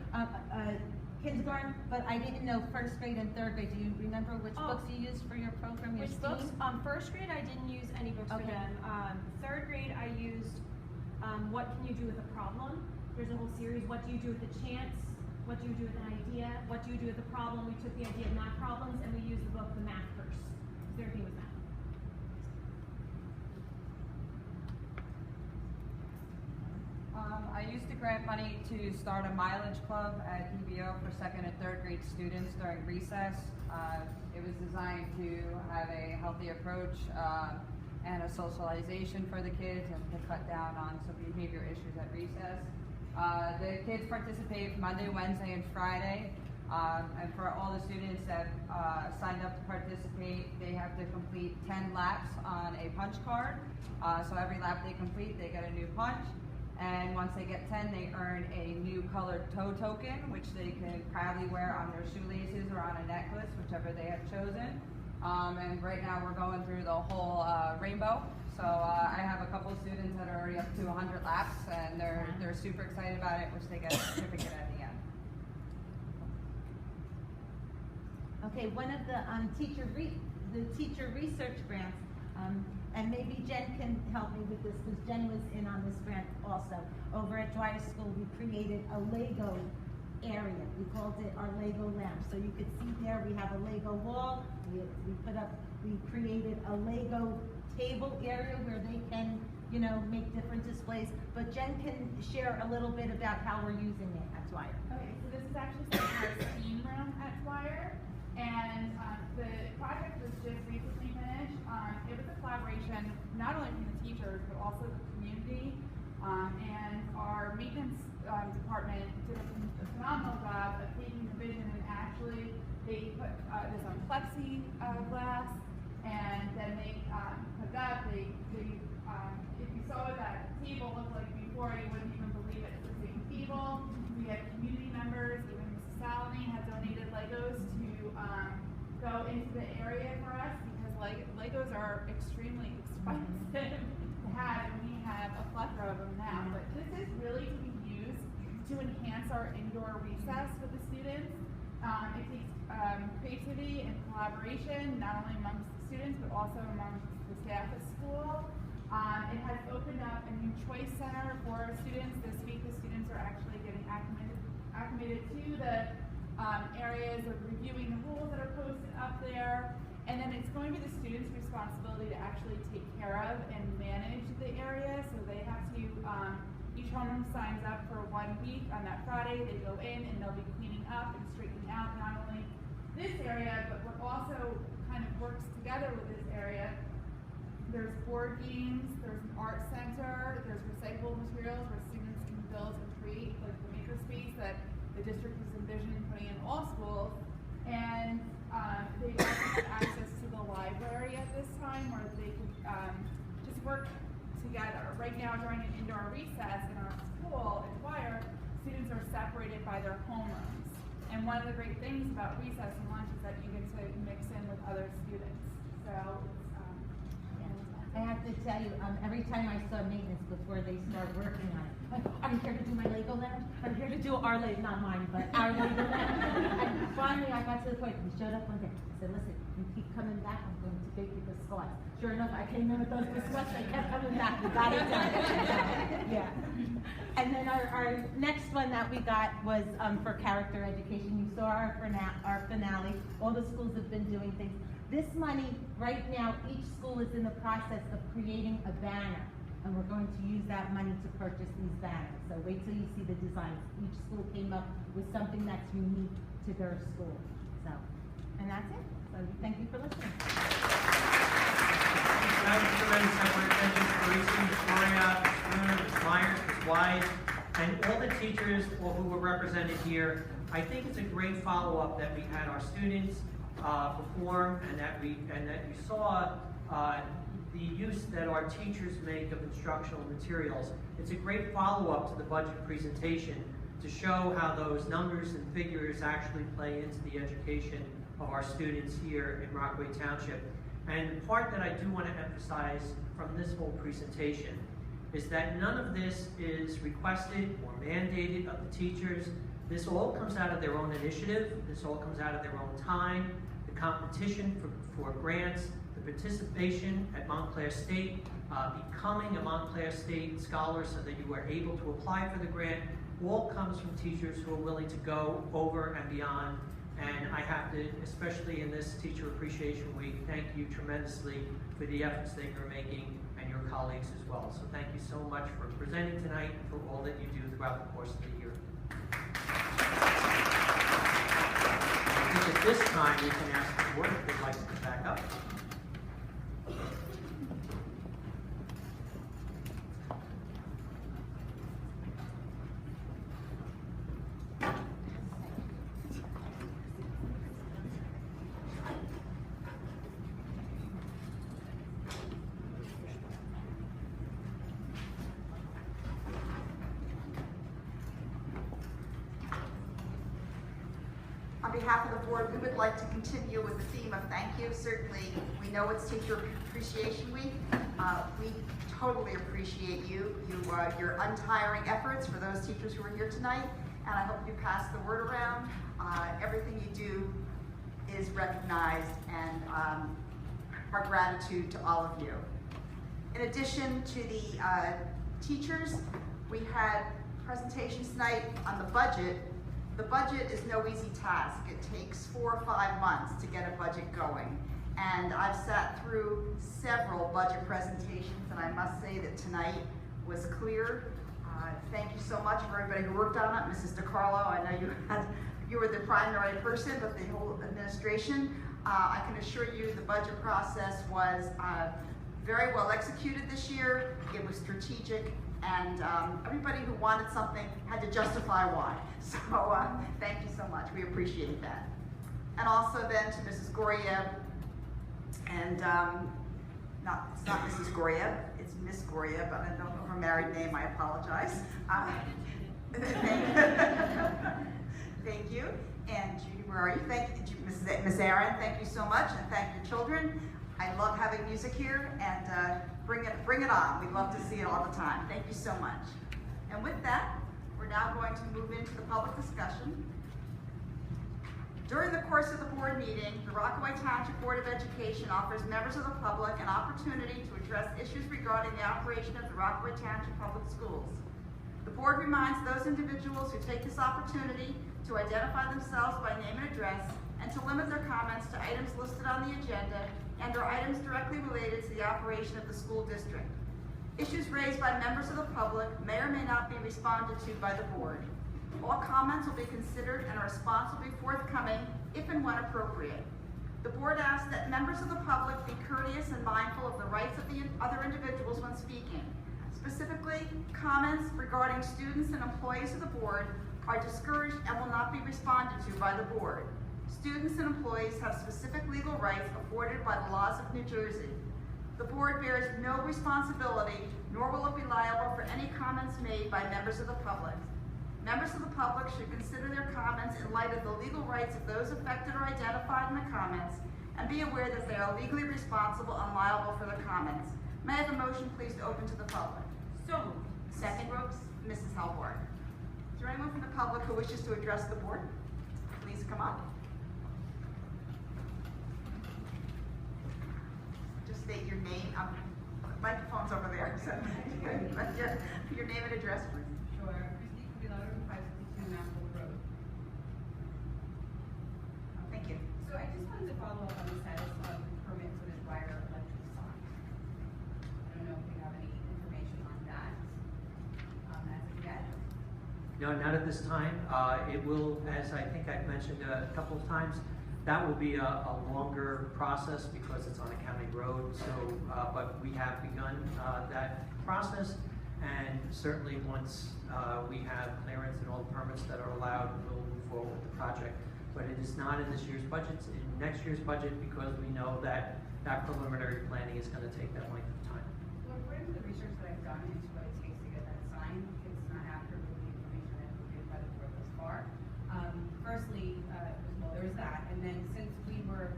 Speaker 7: kindergarten, but I didn't know first grade and third grade. Do you remember which books you used for your program, your
Speaker 9: Which
Speaker 7: STEAM?
Speaker 9: books? First grade, I didn't use any books for
Speaker 7: Okay.
Speaker 9: them. Third grade, I used What Can You Do With a Problem? There's a whole series, What Do You Do With a Chance? What do you do with an idea? What do you do with a problem? We took the idea of math problems and we used the book, The Math Curse. So everything was math.
Speaker 10: I used the grant money to start a mileage club at EBO for second and third grade students during recess. It was designed to have a healthy approach and a socialization for the kids and to cut down on some behavior issues at recess. The kids participate Monday, Wednesday, and Friday. And for all the students that signed up to participate, they have to complete 10 laps on a punch card. So every lap they complete, they get a new punch. And once they get 10, they earn a new colored toe token, which they can proudly wear on their shoelaces or on a necklace, whichever they have chosen. And right now we're going through the whole rainbow. So I have a couple of students that are already up to 100 laps, and they're super excited about it, which they get a certificate at the end.
Speaker 7: Okay, one of the teacher research grants, and maybe Jen can help me with this because Jen was in on this grant also. Over at Dwyer School, we created a Lego area. We called it our Lego lamp. So you could see there we have a Lego wall. We created a Lego table area where they can, make different displays. But Jen can share a little bit about how we're using it at Dwyer.
Speaker 6: Okay, so this is actually our STEAM room at Dwyer, and the project was just recently finished. It was a collaboration not only from the teachers but also the community, and our maintenance department did a phenomenal job of taking the vision and actually they put this on plexiglass, and then they hooked up. If you saw what that table looked like before, you wouldn't even believe it's the same table. We had community members, even Mrs. Salome had donated Legos to go into the area for us because Legos are extremely expensive to have, and we have a plethora of them now. But this is really to be used to enhance our indoor recess with the students. It takes creativity and collaboration, not only amongst the students, but also amongst the staff at school. It has opened up a new choice center for our students. This week, the students are actually getting acclimated to the areas of reviewing the rules that are posted up there. And then it's going to be the students' responsibility to actually take care of and manage the area. So they have to, each homeroom signs up for 1 week. On that Friday, they go in and they'll be cleaning up and straightening out not only this area, but what also kind of works together with this area. There's board games, there's an art center, there's recyclable materials where students can build and create, like the makerspace that the district is envisioning putting in all schools. And they also have access to the library at this time where they can just work together. Right now during an indoor recess in our school at Dwyer, students are separated by their homerooms. And one of the great things about recess and lunch is that you get to mix in with other students. So
Speaker 7: I have
Speaker 11: have to tell you, every time I saw maintenance before they start working on it, like, are you here to do my Lego lounge?
Speaker 9: I'm here to do our Lego, not mine, but our Lego lounge.
Speaker 11: And finally, I got to the point, we showed up one day, I said, listen, you keep coming back, I'm going to bake you biscuits. Sure enough, I came in with those biscuits, they kept coming back, we got it done.
Speaker 7: Yeah. And then our next one that we got was for character education. You saw our finale. All the schools have been doing things. This money, right now, each school is in the process of creating a banner. And we're going to use that money to purchase these banners. So wait till you see the designs. Each school came up with something that's unique to their school. So, and that's it. So thank you for listening.
Speaker 2: Thank you, Superintendent Parisi, Ms. Gloria, Ms. Bruner, Ms. Myers, Ms. Wise, and all the teachers who were represented here. I think it's a great follow-up that we had our students perform, and that you saw the use that our teachers make of instructional materials. It's a great follow-up to the budget presentation to show how those numbers and figures actually play into the education of our students here in Rockaway Township. And the part that I do want to emphasize from this whole presentation is that none of this is requested or mandated of the teachers. This all comes out of their own initiative. This all comes out of their own time, the competition for grants, the participation at Montclair State, becoming a Montclair State scholar so that you are able to apply for the grant, all comes from teachers who are willing to go over and beyond. And I have to, especially in this Teacher Appreciation Week, thank you tremendously for the efforts that you're making and your colleagues as well. So thank you so much for presenting tonight and for all that you do throughout the course of the year. I think at this time we can ask the board if they'd like to come back up.
Speaker 1: On behalf of the board, we would like to continue with the theme of thank you. Certainly, we know it's Teacher Appreciation Week. We totally appreciate you, your untiring efforts for those teachers who are here tonight, and I hope you pass the word around. Everything you do is recognized, and our gratitude to all of you. In addition to the teachers, we had presentations tonight on the budget. The budget is no easy task. It takes 4 or 5 months to get a budget going. And I've sat through several budget presentations, and I must say that tonight was clear. Thank you so much for everybody who worked on it. Mrs. DiCarlo, I know you were the primary person, but the whole administration. I can assure you the budget process was very well executed this year. It was strategic. And everybody who wanted something had to justify why. So thank you so much. We appreciate that. And also then to Mrs. Goryev, and it's not Mrs. Goryev, it's Miss Goryev, but I don't know her married name, I apologize. Thank you. And Judy, where are you? Thank you, Miss Aaron, thank you so much, and thank your children. I love having music here, and bring it on. We'd love to see it all the time. Thank you so much. And with that, we're now going to move into the public discussion. During the course of the board meeting, the Rockaway Township Board of Education offers members of the public an opportunity to address issues regarding the operation of the Rockaway Township Public Schools. The board reminds those individuals who take this opportunity to identify themselves by name and address, and to limit their comments to items listed on the agenda and/or items directly related to the operation of the school district. Issues raised by members of the public may or may not be responded to by the board. All comments will be considered and a response will be forthcoming if and when appropriate. The board asks that members of the public be courteous and mindful of the rights of the other individuals when speaking. Specifically, comments regarding students and employees of the board are discouraged and will not be responded to by the board. Students and employees have specific legal rights afforded by the laws of New Jersey. The board bears no responsibility, nor will it be liable for any comments made by members of the public. Members of the public should consider their comments in light of the legal rights of those affected or identified in the comments, and be aware that they are legally responsible and liable for the comments. May I have a motion, please, to open to the public?
Speaker 7: So moved.
Speaker 1: Second, Brooks, Mrs. Halborn. Is there anyone from the public who wishes to address the board? Please come up. Just state your name. Microphone's over there. So your name and address, please.
Speaker 10: Sure. Christine Kubilano, 562 Maple Road.
Speaker 1: Thank you.
Speaker 10: So I just wanted to follow up on the status of the permit for the Dwyer electric sign. I don't know if we have any information on that, as of yet.
Speaker 2: No, not at this time. It will, as I think I've mentioned a couple of times, that will be a longer process because it's on a county road. So, but we have begun that process, and certainly once we have clearance and all the permits that are allowed, we'll move forward with the project. But it is not in this year's budget. It's in next year's budget because we know that that preliminary planning is going to take that length of time.
Speaker 10: Well, according to the research that I've done into what it takes to get that sign, it's not accurate with the information that was given by the board thus far. Firstly, well, there was that, and then since we were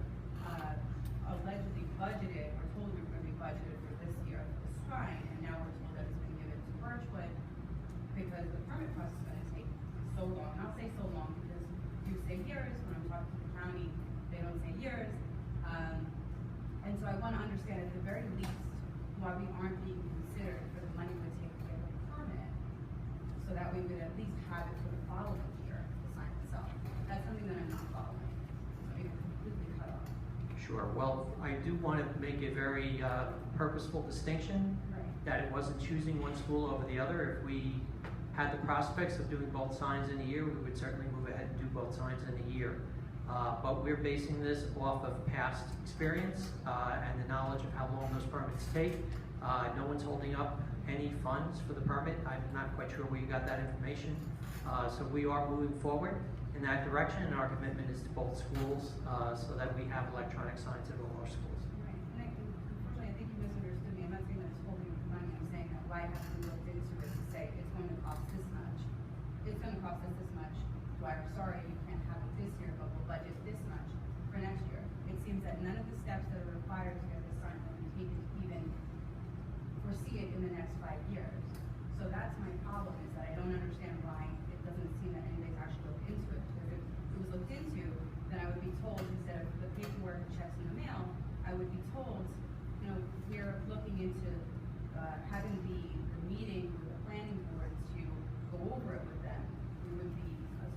Speaker 10: allegedly budgeted, or told we were going to be budgeted for this year for the sign, and now we're told that it's been given to Birchwood because the permit process is going to take so long. And I'll say so long because you say years, when I'm talking to the county, they don't say years. And so I want to understand at the very least why we aren't being considered for the money it would take to get the permit, so that we would at least have it for the following year, the sign itself. That's something that I'm not following. So we completely cut off.
Speaker 2: Sure. Well, I do want to make a very purposeful distinction that it wasn't choosing one school over the other. If we had the prospects of doing both signs in a year, we would certainly move ahead and do both signs in a year. But we're basing this off of past experience and the knowledge of how long those permits take. No one's holding up any funds for the permit. I'm not quite sure where you got that information. So we are moving forward in that direction, and our commitment is to both schools so that we have electronic signs at all our schools.
Speaker 10: Right. And unfortunately, I think you misunderstood me. I'm not saying that it's holding up money. I'm saying that why haven't we looked into it to say it's going to cost this much? It's going to cost us this much. Dwyer, sorry, you can't have it this year, but we'll budget this much for next year. It seems that none of the steps that are required to get this sign will be taken to even foresee it in the next 5 years. So that's my problem, is that I don't understand why it doesn't seem that anybody's actually looked into it. Because if it was looked into, then I would be told, instead of the paperwork and checks in the mail, I would be told, you know, we're looking into having the meeting with the planning board to go over it with them. We would be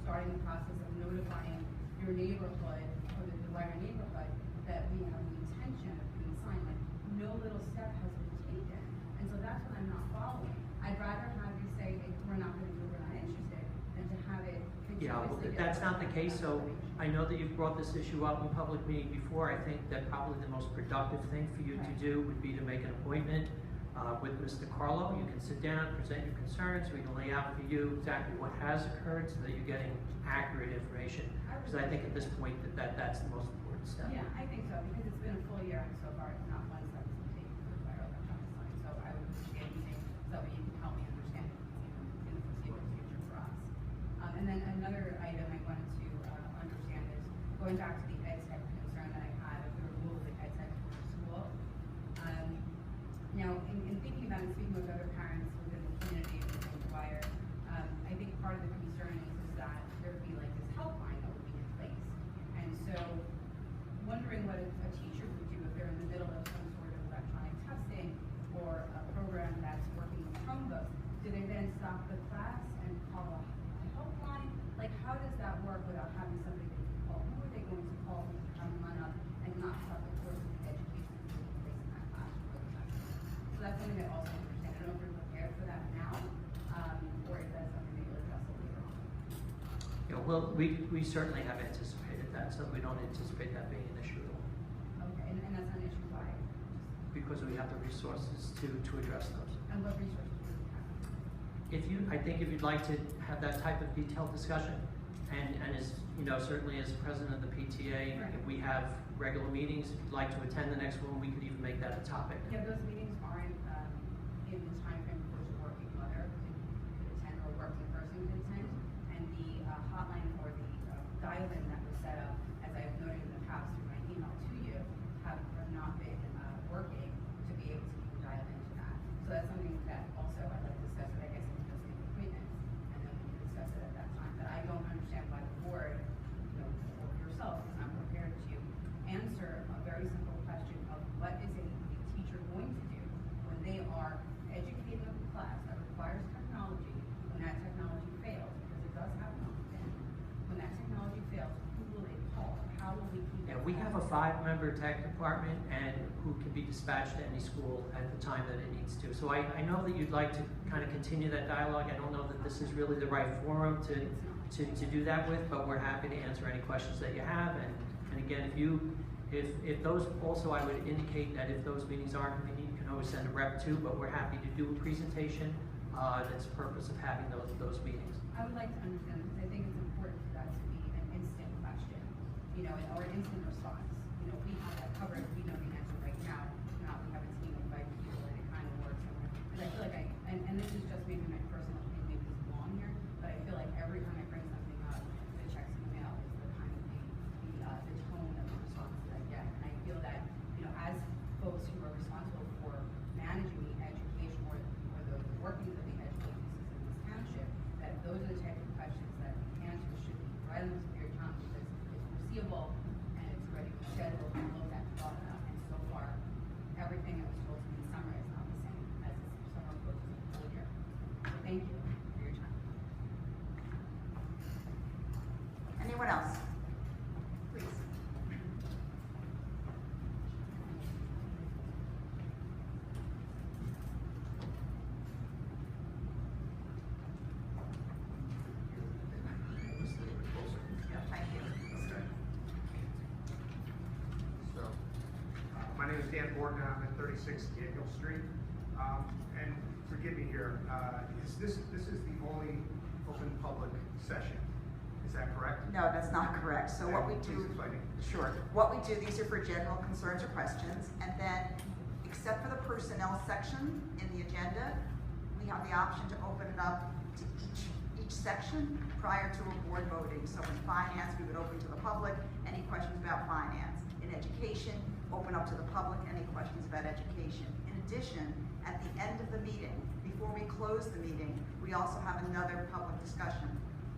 Speaker 10: starting the process of notifying your neighborhood, or the Dwyer neighborhood, that we have the intention of doing the sign. Like, no little step has been taken. And so that's what I'm not following. I'd rather have you say, hey, we're not going to do it, we're not interested, than to have it
Speaker 2: Yeah, well,
Speaker 10: continuously.
Speaker 2: that's not the case. So I know that you've brought this issue up in public meeting before. I think that probably the most productive thing for you to do would be to make an appointment with Mr. Carlo. You can sit down, present your concerns. We can lay out for you exactly what has occurred so that you're getting accurate information. Because I think at this point that's the most important step.
Speaker 10: Yeah, I think so, because it's been a full year and so far it's not one step has been taken for the Dwyer electronic sign. So I would appreciate anything so that you can help me understand it in the foreseeable future for us. And then another item I wanted to understand is going back to the ed tech concern that I had of the removal of the ed tech from the school. Now, in thinking about and speaking with other parents within the community and within Dwyer, I think part of the concern is that there would be like this helpline that would be in place. And so, wondering what a teacher would do if they're in the middle of some sort of electronic testing or a program that's working with Chromebooks. Do they then stop the class and call a helpline? Like, how does that work without having somebody they can call? Who are they going to call to come run up and not stop the course of education that's taking place in that classroom? So that's something I also understand. I don't know if you're prepared for that now, or if that's something that you'll address later on.
Speaker 2: Yeah, well, we certainly have anticipated that, so we don't anticipate that being an issue at all.
Speaker 10: Okay, and that's not an issue why?
Speaker 2: Because we have the resources to address those.
Speaker 10: And what resources do we have?
Speaker 2: I think if you'd like to have that type of detailed discussion, and as, you know, certainly as president of the PTA,
Speaker 10: Right.
Speaker 2: if we have regular meetings, if you'd like to attend the next one, we could even make that a topic.
Speaker 10: Yeah, those meetings aren't in the time frame in which a working mother could attend or a working person could attend. And the hotline or the dial-in that was set up, as I've noted in the past through my email to you, have not been working to be able to be dialed
Speaker 2: 5-member tech department and who can be dispatched to any school at the time that it needs to. So I know that you'd like to kind of continue that dialogue. I don't know that this is really the right forum to do that with, but we're happy to answer any questions that you have. And again, if those, also I would indicate that if those meetings aren't convenient, you can always send a rep too, but we're happy to do a presentation. That's the purpose of having those meetings.
Speaker 10: I would like to understand, because I think it's important for that to be an instant question, or an instant response. We have that covered, we know the answer right now. Now we have a team of 5 people and it kind of works. Because I feel like and this is just maybe my personal opinion, maybe this belong here, but I feel like every time I bring something up, the checks email is the kind of the tone of the response that I get. And I feel that, as folks who are responsible for managing the education or the workings of the education system in this township, that those are the type of questions that the answers should be right on the spirit time, because it's foreseeable and it's ready to schedule and look at thought about. And so far, everything that was told to me in summer is not the same as summer approaches the full year. So thank you for your time.
Speaker 1: Anyone else? Please. Yeah, thank you.
Speaker 12: So, my name is Dan Borton, I'm at 36 Gabriel Street. And forgive me here, this is the only open public session, is that correct?
Speaker 1: No, that's not correct. So what we
Speaker 12: Please
Speaker 1: do,
Speaker 12: explain it.
Speaker 1: sure. What we do, these are for general concerns or questions, and then, except for the personnel section in the agenda, we have the option to open it up to each section prior to a board voting. So in finance, we would open to the public, any questions about finance. In education, open up to the public, any questions about education. In addition, at the end of the meeting, before we close the meeting, we also have another public discussion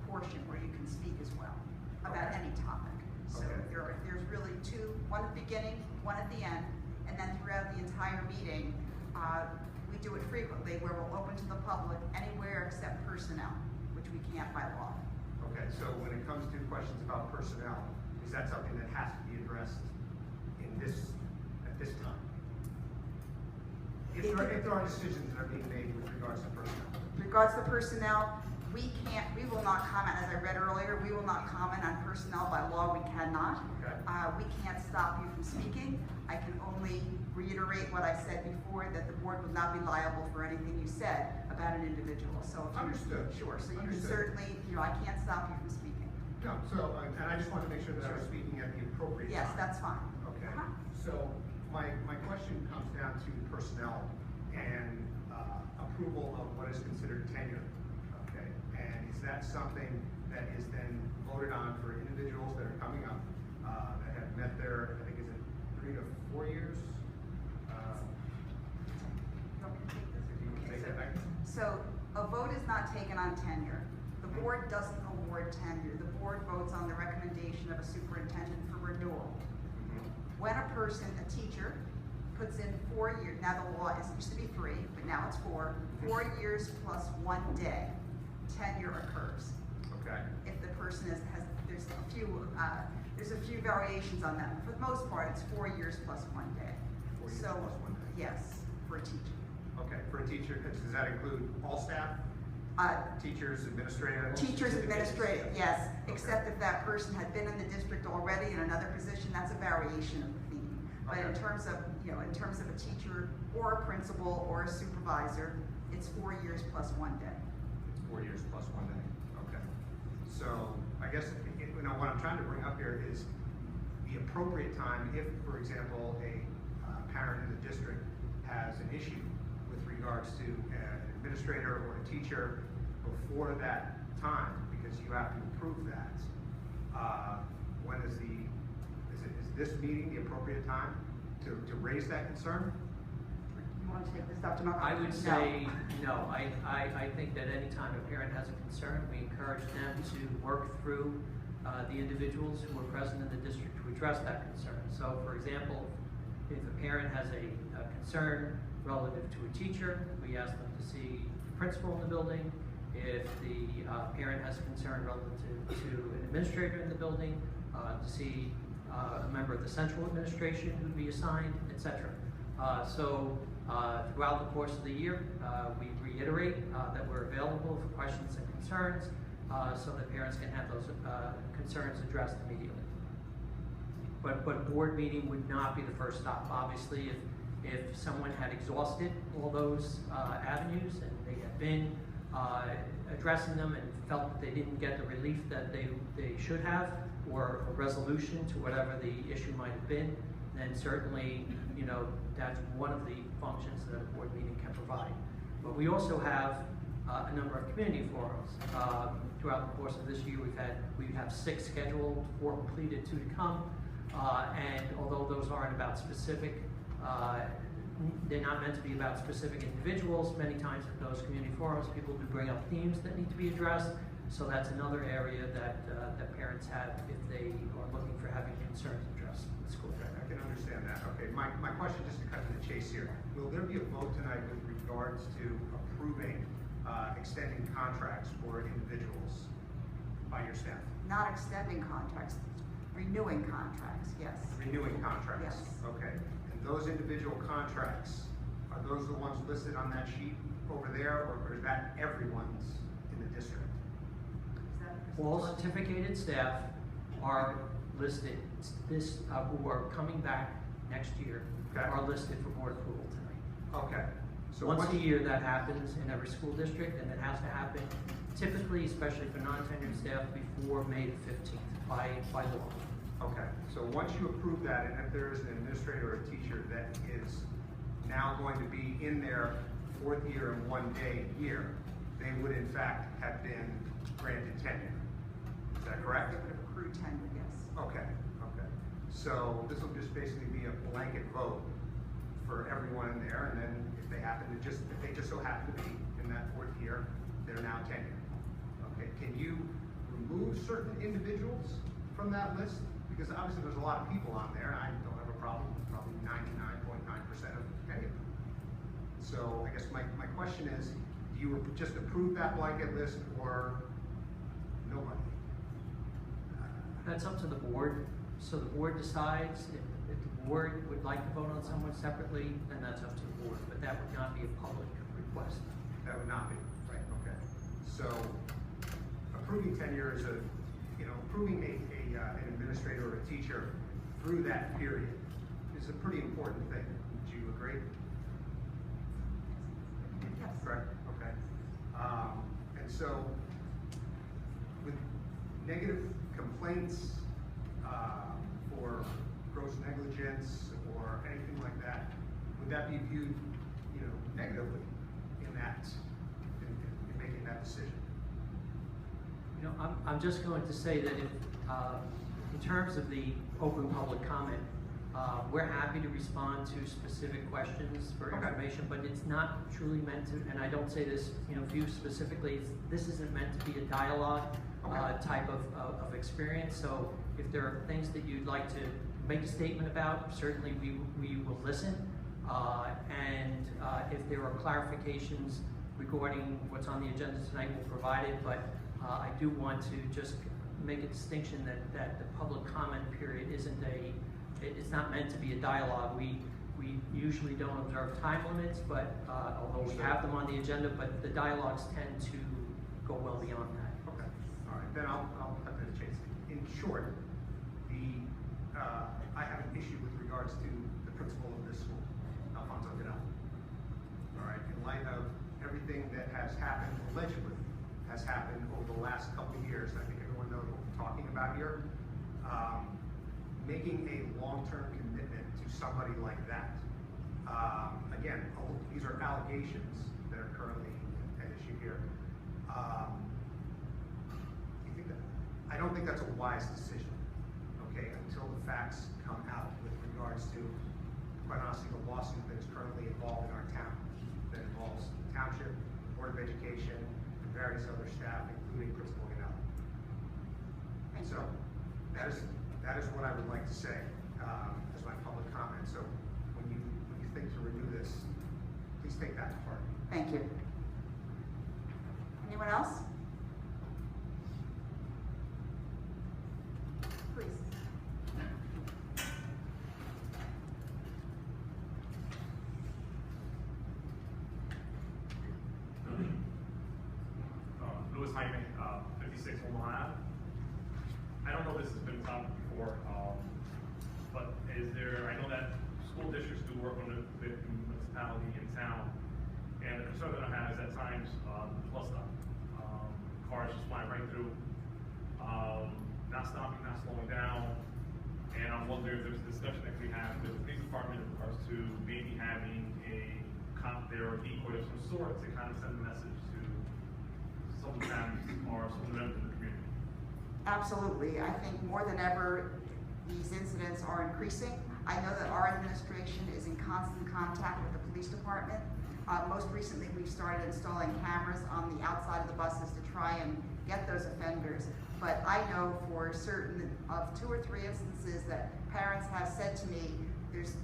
Speaker 1: portion where you can speak as well about any topic. So
Speaker 12: Okay.
Speaker 1: there's really two, one at the beginning, one at the end, and then throughout the entire meeting, we do it frequently where we'll open to the public anywhere except personnel, which we can't by law.
Speaker 12: Okay, so when it comes to questions about personnel, is that something that has to be addressed at this time? If there are decisions that are being made with regards to personnel.
Speaker 1: With regards to personnel, we will not comment, as I read earlier, we will not comment on personnel by law, we cannot.
Speaker 12: Okay.
Speaker 1: We can't stop you from speaking. I can only reiterate what I said before, that the board will not be liable for anything you said about an individual. So if you-
Speaker 12: Understood.
Speaker 1: Sure, so you can
Speaker 12: Understood.
Speaker 1: certainly, I can't stop you from speaking.
Speaker 12: No, so, and I just want to make sure that I was speaking at the appropriate time.
Speaker 1: Yes, that's fine.
Speaker 12: Okay,
Speaker 1: Uh-huh.
Speaker 12: so my question comes down to personnel and approval of what is considered tenure, okay? And is that something that is then voted on for individuals that are coming up, that have met their, I think, is it 3 to 4 years?
Speaker 1: You want me to take this?
Speaker 12: If you can take that back.
Speaker 1: So a vote is not taken on tenure. The board doesn't award tenure. The board votes on the recommendation of a superintendent for renewal. When a person, a teacher, puts in 4 years, now the law is, it used to be 3, but now it's 4 years plus 1 day, tenure occurs.
Speaker 12: Okay,
Speaker 1: If the person there's a few variations on that. For the most part, it's 4 years plus 1 day.
Speaker 12: 4 years
Speaker 1: So,
Speaker 12: plus 1 day.
Speaker 1: yes, for a teacher.
Speaker 12: okay, for a teacher, does that include all staff? Teachers, administrative?
Speaker 1: Teachers, administrative, yes,
Speaker 12: Okay.
Speaker 1: except if that person had been in the district already in another position, that's a variation of the theme. But in
Speaker 12: Okay.
Speaker 1: terms of, in terms of a teacher or a principal or a supervisor, it's 4 years plus 1 day.
Speaker 12: It's 4 years plus 1 day, okay. So, I guess, what I'm trying to bring up here is the appropriate time if, for example, a parent in the district has an issue with regards to an administrator or a teacher before that time, because you have to approve that. When is this meeting the appropriate time to raise that concern?
Speaker 1: You want to take this up to Mark?
Speaker 2: I would
Speaker 1: No.
Speaker 2: say, no, I think that anytime a parent has a concern, we encourage them to work through the individuals who are present in the district to address that concern. So, for example, if a parent has a concern relative to a teacher, we ask them to see the principal in the building. If the parent has a concern relative to an administrator in the building, to see a member of the central administration who'd be assigned, etc. Throughout the course of the year, we reiterate that we're available for questions and concerns so that parents can have those concerns addressed immediately. But board meeting would not be the first stop. Obviously, if someone had exhausted all those avenues and they had been addressing them and felt that they didn't get the relief that they should have, or a resolution to whatever the issue might have been, then certainly, you know, that's one of the functions that a board meeting can provide. But we also have a number of community forums. Throughout the course of this year, we have 6 scheduled, 4 completed, 2 to come. And although those aren't about specific, they're not meant to be about specific individuals. Many times at those community forums, people do bring up themes that need to be addressed. So that's another area that parents have if they are looking for having concerns addressed in the school.
Speaker 12: I can understand that. Okay, my question, just to cut to the chase here, will there be a vote tonight with regards to approving extending contracts for individuals by your staff?
Speaker 1: Not extending contracts, renewing contracts, yes.
Speaker 12: Renewing contracts?
Speaker 1: Yes.
Speaker 12: Okay. And those individual contracts, are those the ones listed on that sheet over there, or is that everyone's in the district?
Speaker 2: All certificated staff are listed, who are coming back next year,
Speaker 12: Okay.
Speaker 2: are listed for board approval tonight.
Speaker 12: Okay. So
Speaker 2: Once a year that happens in every school district, and it has to happen typically, especially for non-tenured staff, before May the 15th by law.
Speaker 12: Okay, so once you approve that, and if there is an administrator or a teacher that is now going to be in their 4th year and 1 day year, they would in fact have been granted tenure. Is that correct?
Speaker 1: They would have accrued tenure, yes.
Speaker 12: Okay, okay. So this will just basically be a blanket vote for everyone in there, and then if they just so happen to be in that 4th year, they're now tenured. Okay, can you remove certain individuals from that list? Because obviously there's a lot of people on there, and I don't have a problem with probably 99.9% of any of them. So I guess my question is, do you just approve that blanket list or nobody?
Speaker 2: That's up to the board. So the board decides. If the board would like to vote on someone separately, then that's up to the board. But that would not be a public request.
Speaker 12: That would not be, right, okay. So approving tenure is approving an administrator or a teacher through that period is a pretty important thing. Would you agree?
Speaker 1: Yes.
Speaker 12: Correct, okay. And so with negative complaints for gross negligence or anything like that, would that be viewed, negatively in making that decision?
Speaker 2: You know, I'm just going to say that if, in terms of the open public comment, we're happy to respond to specific questions for
Speaker 12: Okay.
Speaker 2: information, but it's not truly meant to, and I don't say this, for you specifically, this isn't meant to be a dialogue type of experience. So if there are things that you'd like to make a statement about, certainly we will listen. And if there are clarifications regarding what's on the agenda tonight, we'll provide it. But I do want to just make a distinction that the public comment period it's not meant to be a dialogue. We usually don't observe time limits, but although we have them on the agenda, but the dialogues tend to go well beyond that.
Speaker 12: Okay, all right, then I'll cut to the chase. In short, I have an issue with regards to the principal of this school, Alfonso Goodell. All right, in light of everything that has happened, allegedly has happened over the last couple of years, I think everyone knows what we're talking about here. Making a long-term commitment to somebody like that. Again, these are allegations that are currently at issue here. I don't think that's a wise decision, okay, until the facts come out with regards to, quite honestly, the lawsuit that is currently involved in our town, that involves the Township, the Board of Education, and various other staff, including Principal Goodell. And so, that is what I would like to say as my public comment. So when you think to renew this, please take that to heart.
Speaker 1: Thank you. Anyone else? Please.
Speaker 13: at times, plus stop. Cars just flying right through, not stopping, not slowing down. And I'm wondering if there's a discussion that we have with the police department in regards to maybe having a cop there or decoy of some sort to kind of send a message to some of the families or some of the members of the community.
Speaker 1: Absolutely. I think more than ever, these incidents are increasing. I know that our administration is in constant contact with the police department. Most recently, we've started installing cameras on the outside of the buses to try and get those offenders. But I know for certain of 2 or 3 instances that parents have said to me,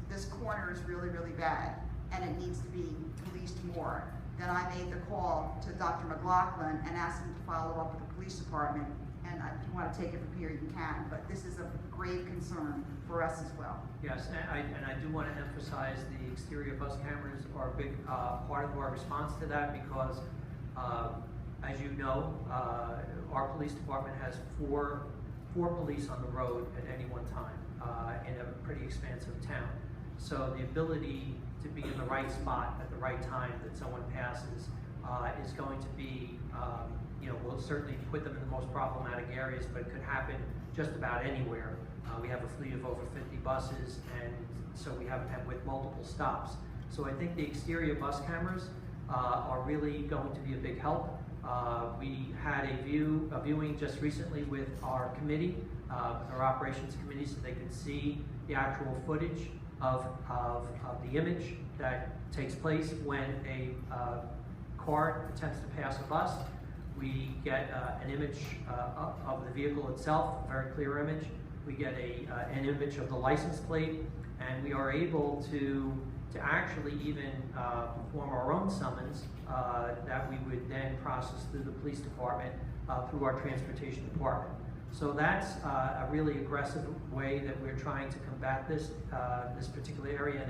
Speaker 1: this corner is really, really bad, and it needs to be policed more. Then I made the call to Dr. McLaughlin and asked him to follow up with the police department. And if you want to take it from here, you can. But this is a grave concern for us as well.
Speaker 2: Yes, and I do want to emphasize the exterior bus cameras are a big part of our response to that because, as you know, our police department has four police on the road at any one time in a pretty expansive town. So the ability to be in the right spot at the right time that someone passes is going to be, we'll certainly put them in the most problematic areas, but it could happen just about anywhere. We have a fleet of over 50 buses, and so we have with multiple stops. So I think the exterior bus cameras are really going to be a big help. We had a viewing just recently with our committee, our operations committee, so they could see the actual footage of the image that takes place when a car attempts to pass a bus. We get an image of the vehicle itself, a very clear image. We get an image of the license plate, and we are able to actually even perform our own summons that we would then process through the police department, through our transportation department. So that's a really aggressive way that we're trying to combat this particular area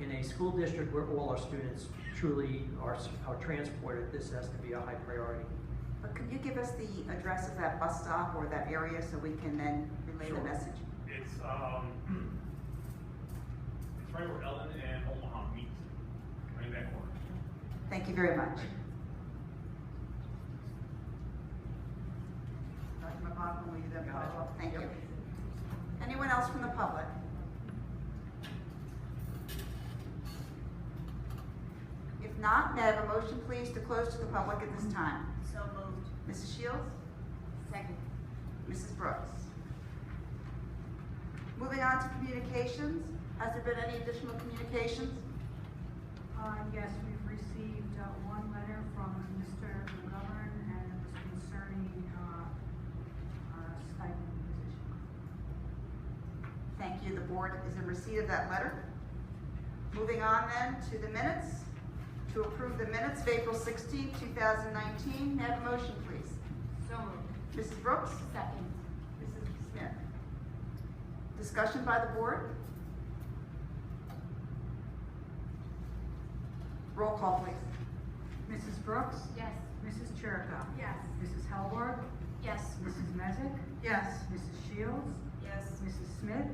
Speaker 2: in a school district where all our students truly are transported. This has to be a high priority.
Speaker 1: But could you give us the address of that bus stop or that area so we can then relay the message?
Speaker 13: It's right where Ellen and Omaha meet, right in that corner.
Speaker 1: Thank you very much. Dr. McLaughlin, will you then follow up? Thank you. Anyone else from the public? If not, may I have a motion, please, to close to the public at this time?
Speaker 7: So moved.
Speaker 1: Mrs. Shields?
Speaker 7: Second.
Speaker 1: Mrs. Brooks? Moving on to communications. Has there been any additional communications?
Speaker 4: Yes, we've received one letter from Mr. McGovern, and it was concerning stipend position.
Speaker 1: Thank you. The board is in receipt of that letter. Moving on then to the minutes. To approve the minutes of April 16, 2019. May I have a motion, please?
Speaker 7: So moved.
Speaker 1: Mrs. Brooks?
Speaker 7: Second.
Speaker 1: Mrs. Smith? Discussion by the board? Roll call, please.
Speaker 4: Mrs. Brooks?
Speaker 7: Yes.
Speaker 4: Mrs. Chirico?
Speaker 7: Yes.
Speaker 4: Mrs. Hellborg?
Speaker 7: Yes.
Speaker 4: Mrs. Mezek?
Speaker 1: Yes.
Speaker 4: Mrs. Shields?
Speaker 7: Yes.
Speaker 4: Mrs. Smith?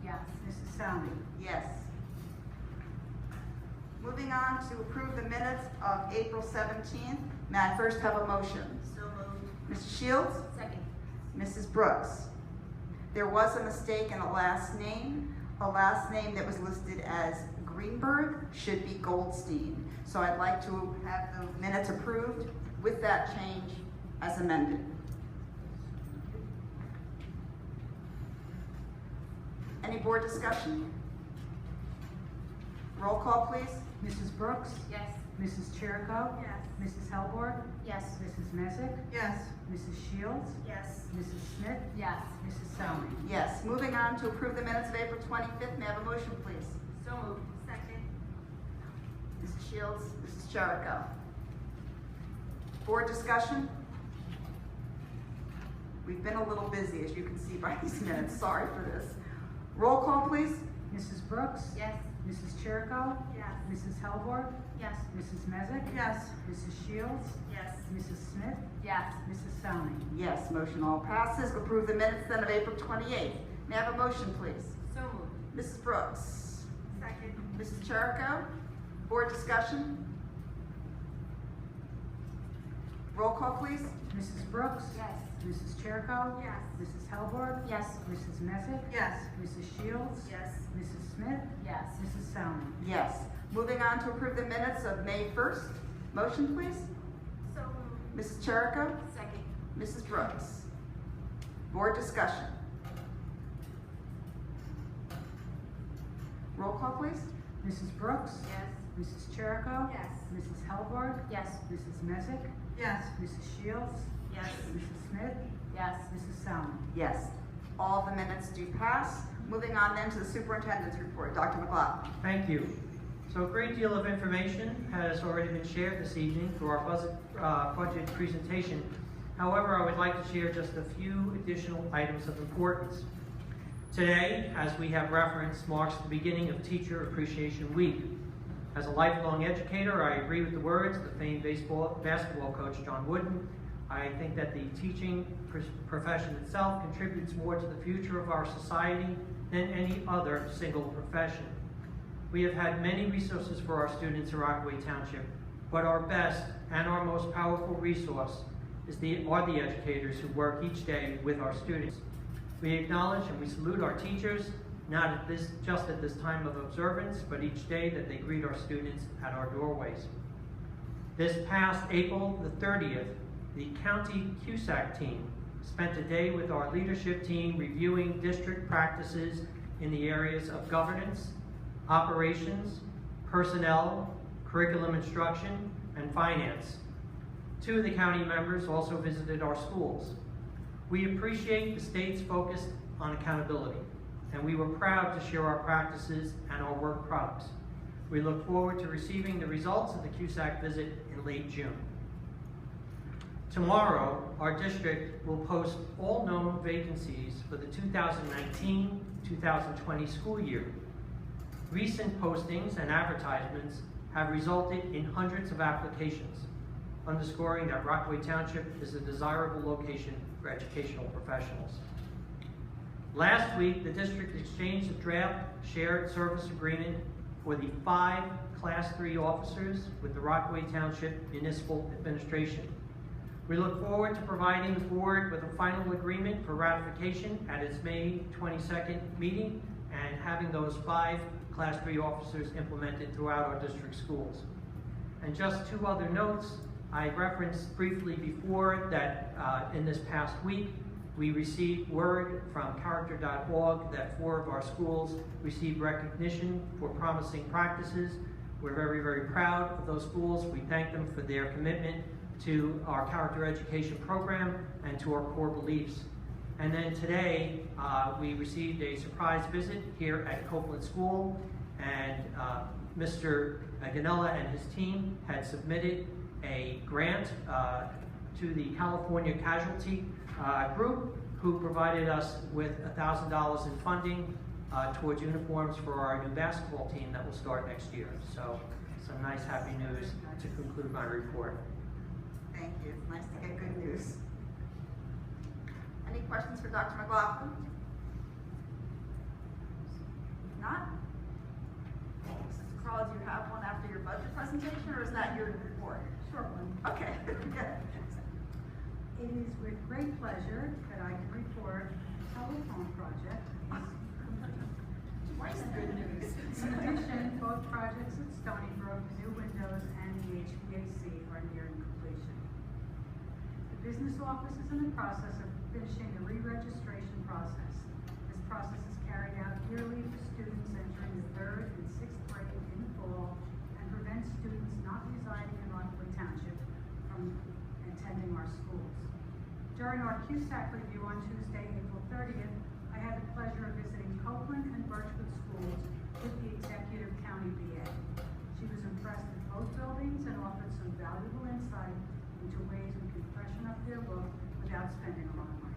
Speaker 7: Yes.
Speaker 4: Mrs. Salmi?
Speaker 1: Yes. Moving on to approve the minutes of April 17th. May I first have a motion?
Speaker 7: So moved.
Speaker 1: Mrs. Shields?
Speaker 7: Second.
Speaker 1: Mrs. Brooks? There was a mistake in a last name. A last name that was listed as Greenberg should be Goldstein. So I'd like to have the minutes approved with that change as amended. Any board discussion? Roll call, please.
Speaker 4: Mrs. Brooks?
Speaker 7: Yes.
Speaker 4: Mrs. Chirico?
Speaker 7: Yes.
Speaker 4: Mrs. Hellborg?
Speaker 7: Yes.
Speaker 4: Mrs. Mezek?
Speaker 1: Yes.
Speaker 4: Mrs. Shields?
Speaker 7: Yes.
Speaker 4: Mrs. Smith?
Speaker 7: Yes.
Speaker 4: Mrs. Salmi?
Speaker 1: Yes. Moving on to approve the minutes of April 25th. May I have a motion, please?
Speaker 7: So moved. Second.
Speaker 1: Mrs. Shields, Mrs. Jericho. Board discussion? We've been a little busy, as you can see by these minutes. Sorry for this. Roll call, please.
Speaker 4: Mrs. Brooks?
Speaker 7: Yes.
Speaker 4: Mrs. Chirico?
Speaker 7: Yes.
Speaker 4: Mrs. Hellborg?
Speaker 7: Yes.
Speaker 4: Mrs. Mezek?
Speaker 1: Yes.
Speaker 4: Mrs. Shields?
Speaker 7: Yes.
Speaker 4: Mrs. Smith?
Speaker 7: Yes.
Speaker 4: Mrs. Salmi?
Speaker 1: Yes, motion all passes. Approve the minutes then of April 28th. May I have a motion, please?
Speaker 7: So moved.
Speaker 1: Mrs. Brooks.
Speaker 7: Second.
Speaker 1: Mrs. Jericho. Board discussion? Roll call, please.
Speaker 4: Mrs. Brooks?
Speaker 8: Yes.
Speaker 4: Mrs. Cherico?
Speaker 8: Yes.
Speaker 4: Mrs. Halberg?
Speaker 8: Yes.
Speaker 4: Mrs. Messick?
Speaker 1: Yes.
Speaker 4: Mrs. Shields?
Speaker 1: Yes.
Speaker 4: Mrs. Smith?
Speaker 11: Yes.
Speaker 4: Mrs. Salmon?
Speaker 1: Yes. Moving on to approve the minutes of May 1st. Motion, please.
Speaker 8: So moved.
Speaker 1: Mrs. Cherico?
Speaker 8: Second.
Speaker 1: Mrs. Brooks. Board discussion. Roll call, please.
Speaker 4: Mrs. Brooks?
Speaker 8: Yes.
Speaker 4: Mrs. Cherico?
Speaker 8: Yes.
Speaker 4: Mrs. Halberg?
Speaker 8: Yes.
Speaker 4: Mrs. Messick?
Speaker 1: Yes.
Speaker 4: Mrs. Shields?
Speaker 1: Yes.
Speaker 4: Mrs. Smith?
Speaker 11: Yes.
Speaker 4: Mrs. Salmon?
Speaker 1: Yes. All the minutes do pass. Moving on then to the superintendent's report. Dr. McLaughlin.
Speaker 2: Thank you. So a great deal of information has already been shared this evening through our budget presentation. However, I would like to share just a few additional items of importance. Today, as we have referenced, marks the beginning of Teacher Appreciation Week. As a lifelong educator, I agree with the words of the famed basketball coach John Wooden. I think that the teaching profession itself contributes more to the future of our society than any other single profession. We have had many resources for our students in Rockaway Township, but our best and our most powerful resource are the educators who work each day with our students. We acknowledge and we salute our teachers, not just at this time of observance, but each day that they greet our students at our doorways. This past April the 30th, the County CUSAC team spent a day with our leadership team reviewing district practices in the areas of governance, operations, personnel, curriculum instruction, and finance. Two of the county members also visited our schools. We appreciate the state's focus on accountability, and we were proud to share our practices and our work products. We look forward to receiving the results of the CUSAC visit in late June. Tomorrow, our district will post all known vacancies for the 2019-2020 school year. Recent postings and advertisements have resulted in hundreds of applications, underscoring that Rockaway Township is a desirable location for educational professionals. Last week, the district exchanged a draft shared service agreement for the 5 Class 3 officers with the Rockaway Township Municipal Administration. We look forward to providing the board with a final agreement for ratification at its May 22nd meeting and having those 5 Class 3 officers implemented throughout our district schools. And just 2 other notes. I referenced briefly before that in this past week, we received word from character.org that 4 of our schools received recognition for promising practices. We're very, very proud of those schools. We thank them for their commitment to our character education program and to our core beliefs. And then today, we received a surprise visit here at Copeland School, and Mr. Ganella and his team had submitted a grant to the California Casualty Group, who provided us with $1,000 in funding towards uniforms for our new basketball team that will start next year. So some nice happy news to conclude my report.
Speaker 1: Thank you. It's nice to get good news. Any questions for Dr. McLaughlin? If not? Mrs. Crowell, do you have one after your budget presentation, or is that your report?
Speaker 4: Short one.
Speaker 1: Okay, good.
Speaker 4: It is with great pleasure that I can report the telephone project.
Speaker 1: Twice good news.
Speaker 4: In addition, both projects at Stony Brook, new windows and the HVAC are nearing completion. The business office is in the process of finishing the re-registration process. This process is carried out yearly for students entering the 3rd and 6th grade in the fall and prevents students not residing in Rockaway Township from attending our schools. During our CUSAC review on Tuesday, April 30th, I had the pleasure of visiting Copeland and Birchwood schools with the executive county BA. She was impressed with both buildings and offered some valuable insight into ways we can freshen up their look without spending a lot of money.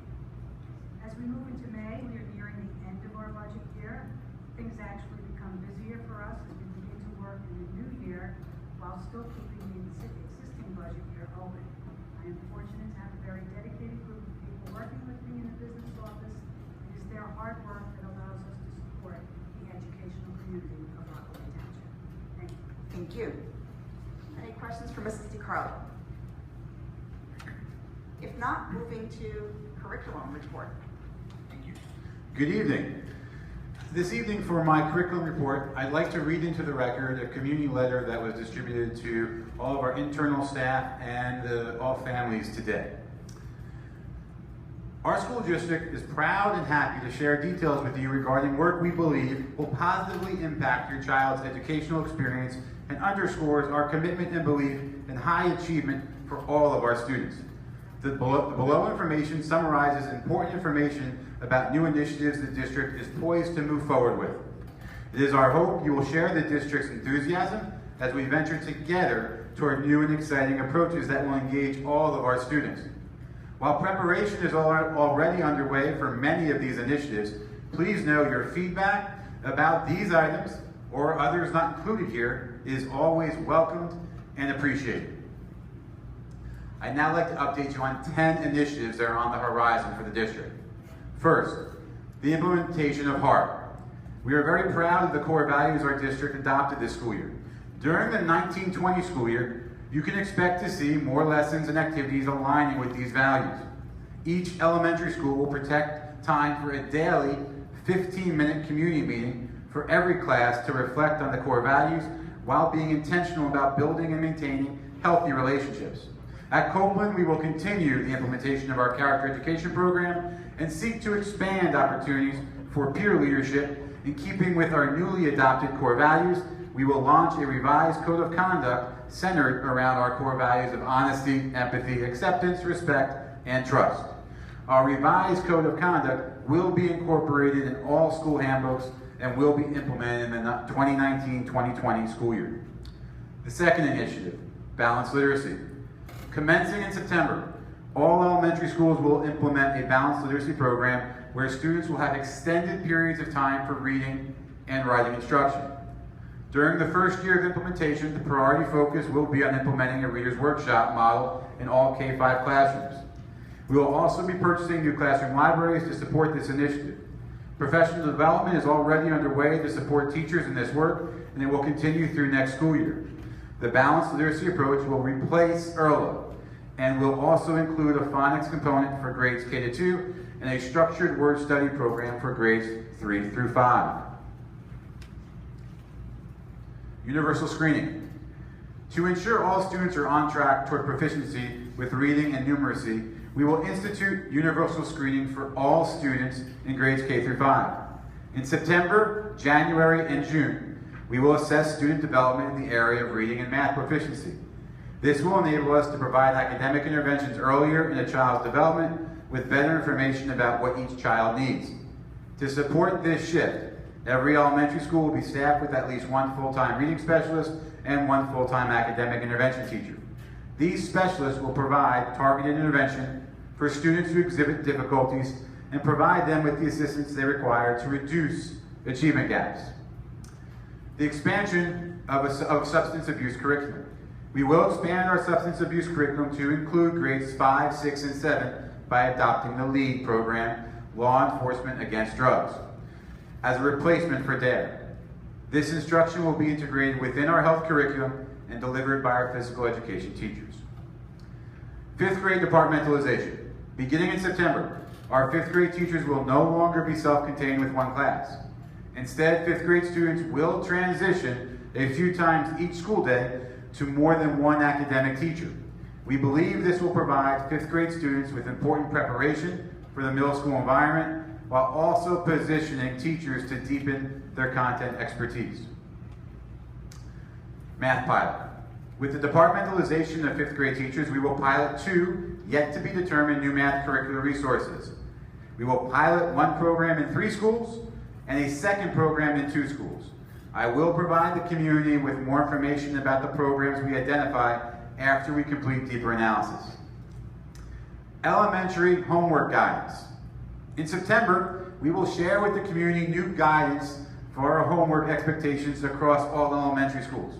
Speaker 4: As we move into May, we are nearing the end of our budget year. Things actually become busier for us as we begin to work in the new year while still keeping the existing budget year open. I am fortunate to have a very dedicated group of people working with me in the business office. It is their hard work that allows us to support the educational community of Rockaway Township. Thank you.
Speaker 1: Thank you. Any questions for Mrs. DiCarlo? If not, moving to curriculum report.
Speaker 3: Thank you. Good evening. This evening for my curriculum report, I'd like to read into the record a community letter that was distributed to all of our internal staff and all families today. Our school district is proud and happy to share details with you regarding work we believe will positively impact your child's educational experience and underscores our commitment and belief in high achievement for all of our students. The below information summarizes important information about new initiatives the district is poised to move forward with. It is our hope you will share the district's enthusiasm as we venture together toward new and exciting approaches that will engage all of our students. While preparation is already underway for many of these initiatives, please know your feedback about these items or others not included here is always welcomed and appreciated. I'd now like to update you on 10 initiatives that are on the horizon for the district. First, the implementation of HARP. We are very proud of the core values our district adopted this school year. During the 1920 school year, you can expect to see more lessons and activities aligning with these values. Each elementary school will protect time for a daily 15-minute community meeting for every class to reflect on the core values while being intentional about building and maintaining healthy relationships. At Copeland, we will continue the implementation of our character education program and seek to expand opportunities for peer leadership. In keeping with our newly adopted core values, we will launch a revised code of conduct centered around our core values of honesty, empathy, acceptance, respect, and trust. Our revised code of conduct will be incorporated in all school handbooks and will be implemented in the 2019-2020 school year. The second initiative, balanced literacy. Commencing in September, all elementary schools will implement a balanced literacy program where students will have extended periods of time for reading and writing instruction. During the first year of implementation, the priority focus will be on implementing a Reader's Workshop model in all K-5 classrooms. We will also be purchasing new classroom libraries to support this initiative. Professional development is already underway to support teachers in this work, and it will continue through next school year. The balanced literacy approach will replace ERLA and will also include a phonics component for grades K to 2 and a structured word study program for grades 3 through 5. Universal screening. To ensure all students are on track toward proficiency with reading and numeracy, we will institute universal screening for all students in grades K through 5. In September, January, and June, we will assess student development in the area of reading and math proficiency. This will enable us to provide academic interventions earlier in a child's development with better information about what each child needs. To support this shift, every elementary school will be staffed with at least one full-time reading specialist and one full-time academic intervention teacher. These specialists will provide targeted intervention for students who exhibit difficulties and provide them with the assistance they require to reduce achievement gaps. The expansion of substance abuse curriculum. We will expand our substance abuse curriculum to include grades 5, 6, and 7 by adopting the LEAD program, Law Enforcement Against Drugs, as a replacement for DARE. This instruction will be integrated within our health curriculum and delivered by our physical education teachers. 5th grade departmentalization. Beginning in September, our 5th grade teachers will no longer be self-contained with one class. Instead, 5th grade students will transition a few times each school day to more than one academic teacher. We believe this will provide 5th grade students with important preparation for the middle school environment while also positioning teachers to deepen their content expertise. Math pilot. With the departmentalization of 5th grade teachers, we will pilot 2 yet to be determined new math curricular resources. We will pilot 1 program in 3 schools and a second program in 2 schools. I will provide the community with more information about the programs we identify after we complete deeper analysis. Elementary homework guidance. In September, we will share with the community new guidance for our homework expectations across all elementary schools.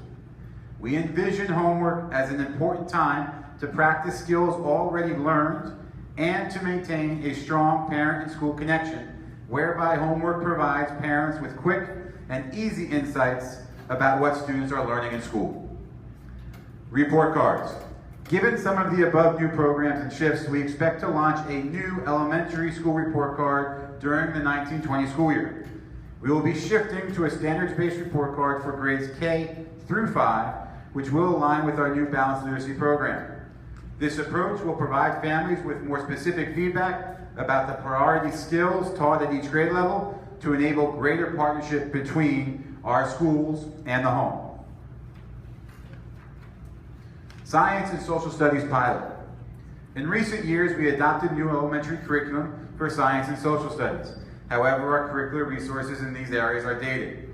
Speaker 3: We envision homework as an important time to practice skills already learned and to maintain a strong parent and school connection, whereby homework provides parents with quick and easy insights about what students are learning in school. Report cards. Given some of the above new programs and shifts, we expect to launch a new elementary school report card during the 1920 school year. We will be shifting to a standards-based report card for grades K through 5, which will align with our new balanced literacy program. This approach will provide families with more specific feedback about the priority skills taught at each grade level to enable greater partnership between our schools and the home. Science and Social Studies pilot. In recent years, we adopted new elementary curriculum for science and social studies. However, our curricular resources in these areas are dated.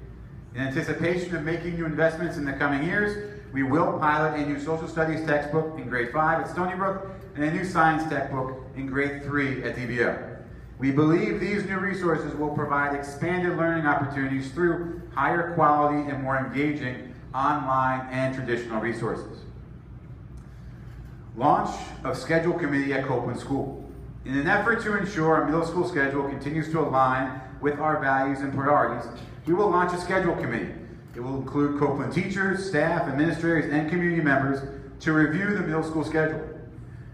Speaker 3: In anticipation of making new investments in the coming years, we will pilot a new social studies textbook in grade 5 at Stony Brook and a new science textbook in grade 3 at DBO. We believe these new resources will provide expanded learning opportunities through higher quality and more engaging online and traditional resources. Launch of Schedule Committee at Copeland School. In an effort to ensure our middle school schedule continues to align with our values and priorities, we will launch a Schedule Committee. It will include Copeland teachers, staff, administrators, and community members to review the middle school schedule.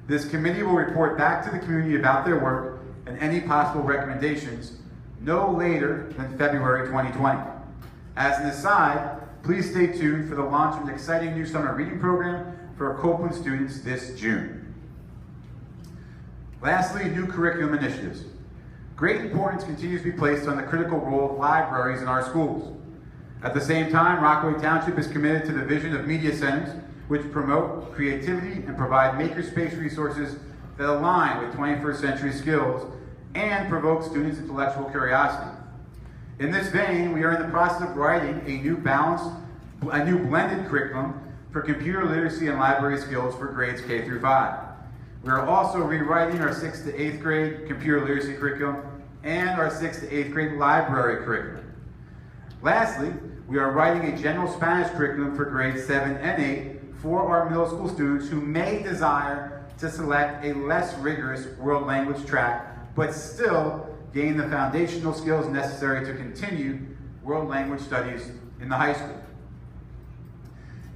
Speaker 3: This committee will report back to the community about their work and any possible recommendations no later than February 2020. As an aside, please stay tuned for the launch of an exciting new summer reading program for Copeland students this June. Lastly, new curriculum initiatives. Great importance continues to be placed on the critical role of libraries in our schools. At the same time, Rockaway Township is committed to the vision of media centers, which promote creativity and provide makerspace resources that align with 21st century skills and provoke students' intellectual curiosity. In this vein, we are in the process of writing a new blended curriculum for computer literacy and library skills for grades K through 5. We are also rewriting our 6th to 8th grade computer literacy curriculum and our 6th to 8th grade library curriculum. Lastly, we are writing a general Spanish curriculum for grades 7 and 8 for our middle school students who may desire to select a less rigorous world language track, but still gain the foundational skills necessary to continue world language studies in the high school.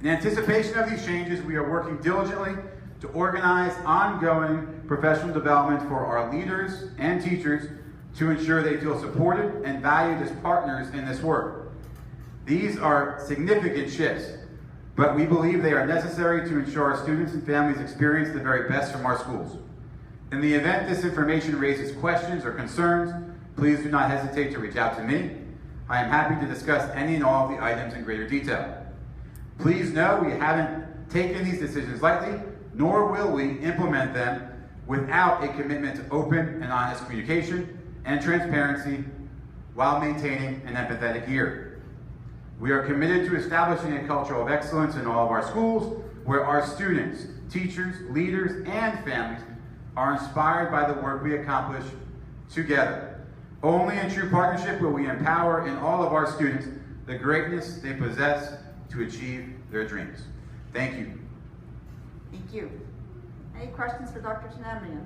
Speaker 3: In anticipation of these changes, we are working diligently to organize ongoing professional development for our leaders and teachers to ensure they feel supported and valued as partners in this work. These are significant shifts, but we believe they are necessary to ensure our students and families experience the very best from our schools. In the event this information raises questions or concerns, please do not hesitate to reach out to me. I am happy to discuss any and all of the items in greater detail. Please know we haven't taken these decisions lightly, nor will we implement them without a commitment to open and honest communication and transparency while maintaining an empathetic ear. We are committed to establishing a culture of excellence in all of our schools where our students, teachers, leaders, and families are inspired by the work we accomplish together. Only in true partnership will we empower in all of our students the greatness they possess to achieve their dreams. Thank you.
Speaker 1: Thank you. Any questions for Dr. Tanamian?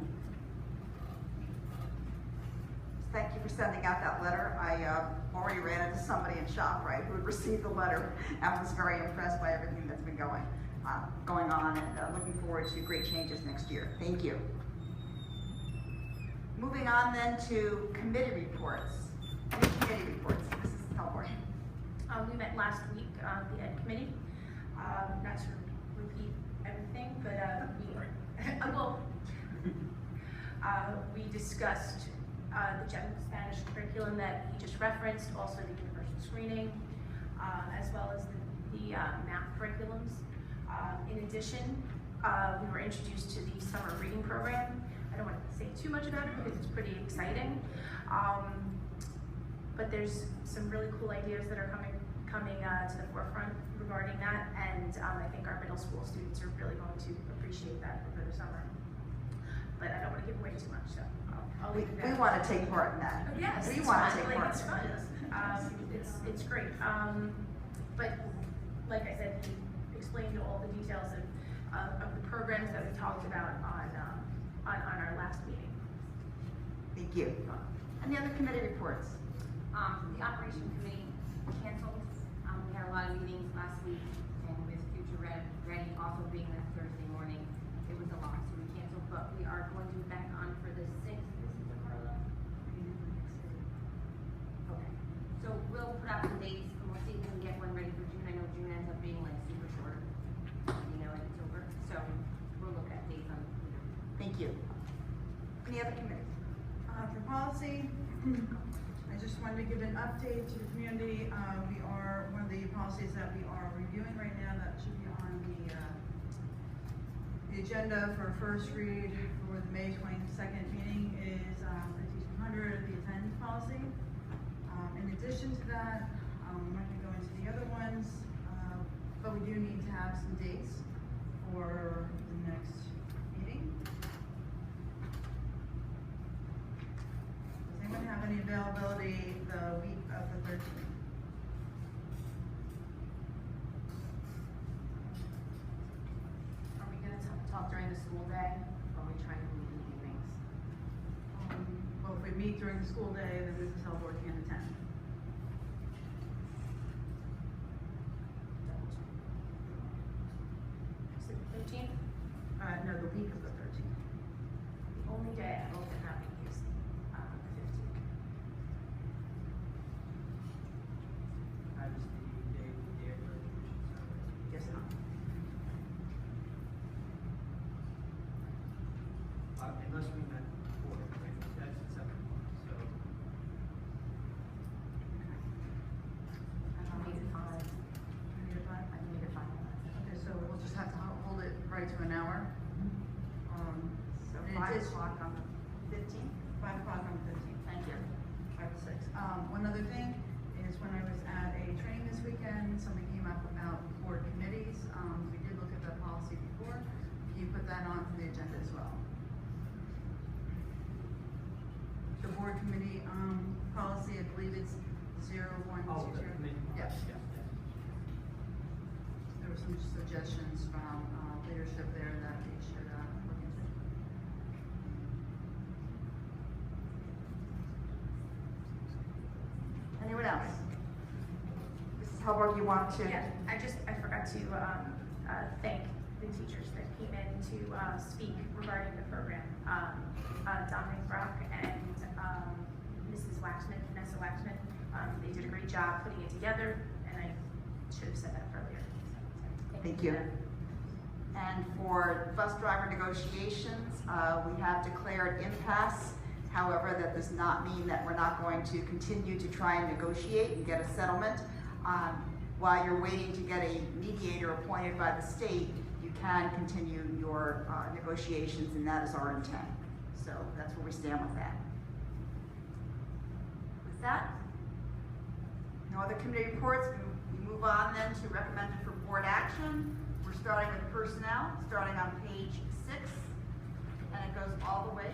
Speaker 1: Thank you for sending out that letter. I already ran into somebody in ShopRite who had received the letter and was very impressed by everything that's been going on, and looking forward to great changes next year. Thank you. Moving on then to committee reports. Any committee reports? Mrs. Pelborn.
Speaker 14: We met last week, the Ed Committee. Not to repeat everything, but we discussed the general Spanish curriculum that he just referenced, also the universal screening, as well as the math curriculums. In addition, we were introduced to the summer reading program. I don't want to say too much about it because it's pretty exciting, but there's some really cool ideas that are coming to the forefront regarding that, and I think our middle school students are really going to appreciate that over the summer. But I don't want to give away too much, so I'll leave it there.
Speaker 1: We want to take part in that.
Speaker 14: Yes,
Speaker 1: we
Speaker 14: it's
Speaker 1: want
Speaker 14: fun.
Speaker 1: to take part.
Speaker 14: It's fun. It's great. But like I said, he explained all the details of the programs that we talked about on our last meeting.
Speaker 1: Thank you. Any other committee reports?
Speaker 15: The Operation Committee canceled. We had a lot of meetings last week, and with Future Ready also being that Thursday morning, being like super short, like it's over. So we'll look at dates on.
Speaker 1: Thank you. Any other committees?
Speaker 16: For policy, I just wanted to give an update to the community. We are, one of the policies that we are reviewing right now that should be on the agenda for first read for the May 22nd meeting is the teaching 100, the attendance policy. In addition to that, I'm not going to go into the other ones, but we do need to have some dates for the next meeting. Does anyone have any availability the week of the 13th?
Speaker 14: Are we gonna talk during the school day, or are we trying to meet in the evenings?
Speaker 16: Well, if we meet during the school day, then Mrs. Hellborg can attend.
Speaker 14: Is it the 13th?
Speaker 16: No, the week of the 13th.
Speaker 14: The only day I hope to have it is the 15th.
Speaker 2: That is the day we did resolution service.
Speaker 16: Yes, ma'am.
Speaker 2: Unless we met before, right? That's at 7 o'clock, so.
Speaker 14: I can make it 5.
Speaker 16: Can you get that?
Speaker 14: I can make it 5.
Speaker 16: Okay, so we'll just have to hold it right to an hour.
Speaker 1: So
Speaker 16: And
Speaker 1: 5
Speaker 16: it is-
Speaker 1: o'clock on the 15th?
Speaker 16: 5 o'clock on the 15th.
Speaker 1: Thank you.
Speaker 16: 5 to 6. One other thing is when I was at a training this weekend, something came up about board committees. We did look at that policy before. Can you put that on for the agenda as well? The board committee, policy, I believe it's 0120.
Speaker 2: Oh, the committee.
Speaker 16: Yes.
Speaker 2: Yes.
Speaker 16: There were some suggestions from leadership there that we should look into.
Speaker 1: Anyone else? Mrs. Hellborg, you want to?
Speaker 14: Yeah, I forgot to thank the teachers that came in to speak regarding the program. Dominic Brock and Mrs. Waxman, Vanessa Waxman, they did a great job putting it together, and I should have said that earlier. So,
Speaker 1: Thank you. And for bus driver negotiations, we have declared impasse. However, that does not mean that we're not going to continue to try and negotiate and get a settlement. While you're waiting to get a mediator appointed by the state, you can continue your negotiations, and that is our intent. So that's where we stand with that. With that, no other committee reports. We move on then to recommended for board action. We're starting with personnel, starting on page 6, and it goes all the way.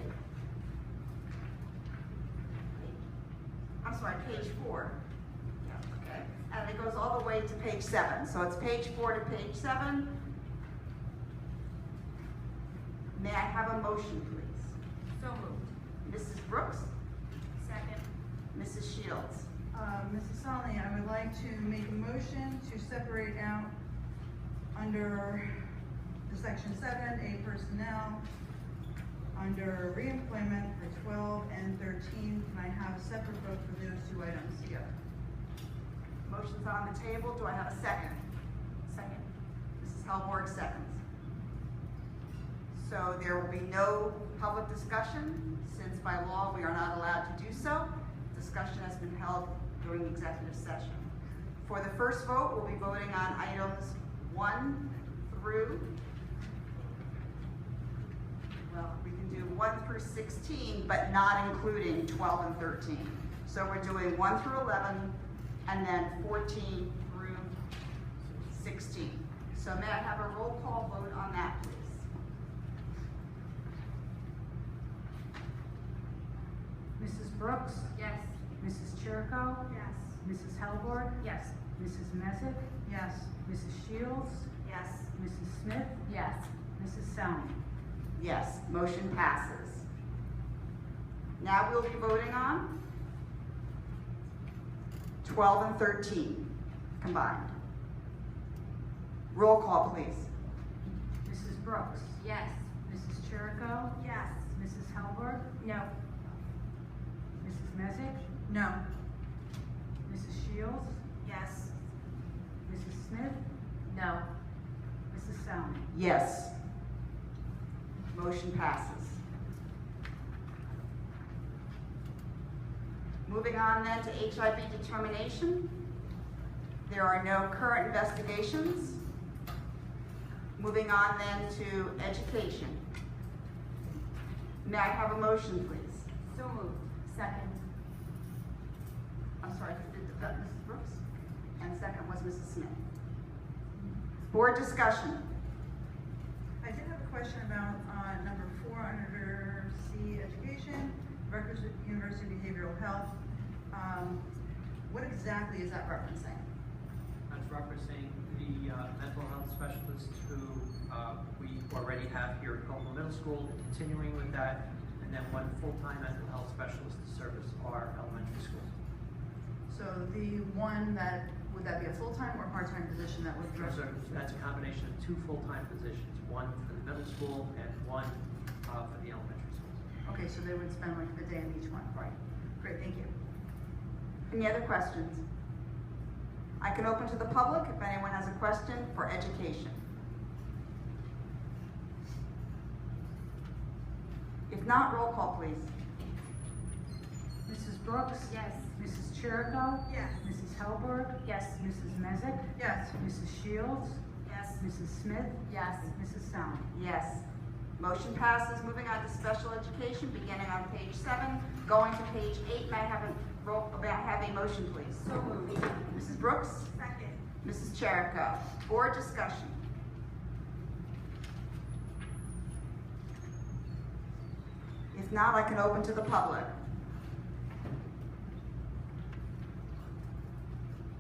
Speaker 1: I'm sorry, page 4. Yeah, okay. And it goes all the way to page 7. So it's page 4 to page 7. May I have a motion, please?
Speaker 14: So moved.
Speaker 1: Mrs. Brooks,
Speaker 14: Second.
Speaker 1: Mrs. Shields.
Speaker 16: Mrs. Sonley, I would like to make a motion to separate out under the section 7, A personnel, under reemployment for 12 and 13. Can I have a separate vote for those two items together?
Speaker 1: Motion's on the table. Do I have a second?
Speaker 14: Second.
Speaker 1: Mrs. Hellborg seconds. So there will be no public discussion, since by law we are not allowed to do so. Discussion has been held during the executive session. For the first vote, we'll be voting on items 1 through, well, we can do 1 through 16, but not including 12 and 13. So we're doing 1 through 11, and then 14 through 16. So may I have a roll call vote on that, please?
Speaker 4: Mrs. Brooks?
Speaker 14: Yes.
Speaker 4: Mrs. Chirico?
Speaker 14: Yes.
Speaker 4: Mrs. Hellborg?
Speaker 14: Yes.
Speaker 4: Mrs. Messick?
Speaker 16: Yes.
Speaker 4: Mrs. Shields?
Speaker 1: Yes.
Speaker 4: Mrs. Smith?
Speaker 14: Yes.
Speaker 4: Mrs. Selmy?
Speaker 1: Yes, motion passes. Now we'll be voting on 12 and 13 combined. Roll call, please.
Speaker 4: Mrs. Brooks?
Speaker 14: Yes.
Speaker 4: Mrs. Chirico?
Speaker 14: Yes.
Speaker 4: Mrs. Hellborg?
Speaker 14: No.
Speaker 4: Mrs. Messick?
Speaker 16: No.
Speaker 4: Mrs. Shields?
Speaker 14: Yes.
Speaker 4: Mrs. Smith?
Speaker 14: No.
Speaker 4: Mrs. Salmi?
Speaker 1: Yes. Motion passes. Moving on then to HIB determination. There are no current investigations. Moving on then to education. May I have a motion, please?
Speaker 14: So moved. Second.
Speaker 1: I'm sorry, did that Mrs. Brooks? And second was Mrs. Smith. Board discussion.
Speaker 16: I did have a question about, number 4 under C, education, Rutgers University Behavioral Health. What exactly is that referencing?
Speaker 2: That's referencing the mental health specialists who we already have here at Copeland Middle School, continuing with that, and then one full-time mental health specialist to service our elementary schools.
Speaker 16: So the one that, would that be a full-time or part-time position that would?
Speaker 2: So that's a combination of 2 full-time positions, one for the middle school and one for the elementary schools.
Speaker 16: Okay, so they would spend like a day in each one? Right. Great, thank you.
Speaker 1: Any other questions? I can open to the public if anyone has a question for education. If not, roll call, please.
Speaker 4: Mrs. Brooks?
Speaker 14: Yes.
Speaker 4: Mrs. Chirico?
Speaker 16: Yes.
Speaker 4: Mrs. Helberg?
Speaker 14: Yes.
Speaker 4: Mrs. Mezak?
Speaker 16: Yes.
Speaker 4: Mrs. Shields?
Speaker 14: Yes.
Speaker 4: Mrs. Smith?
Speaker 14: Yes.
Speaker 4: Mrs. Salmi?
Speaker 1: Yes. Motion passes. Moving on to special education, beginning on page 7, going to page 8. May I have a motion, please?
Speaker 14: So moved.
Speaker 1: Mrs. Brooks?
Speaker 7: Second.
Speaker 1: Mrs. Cherico. Board discussion. If not, I can open to the public.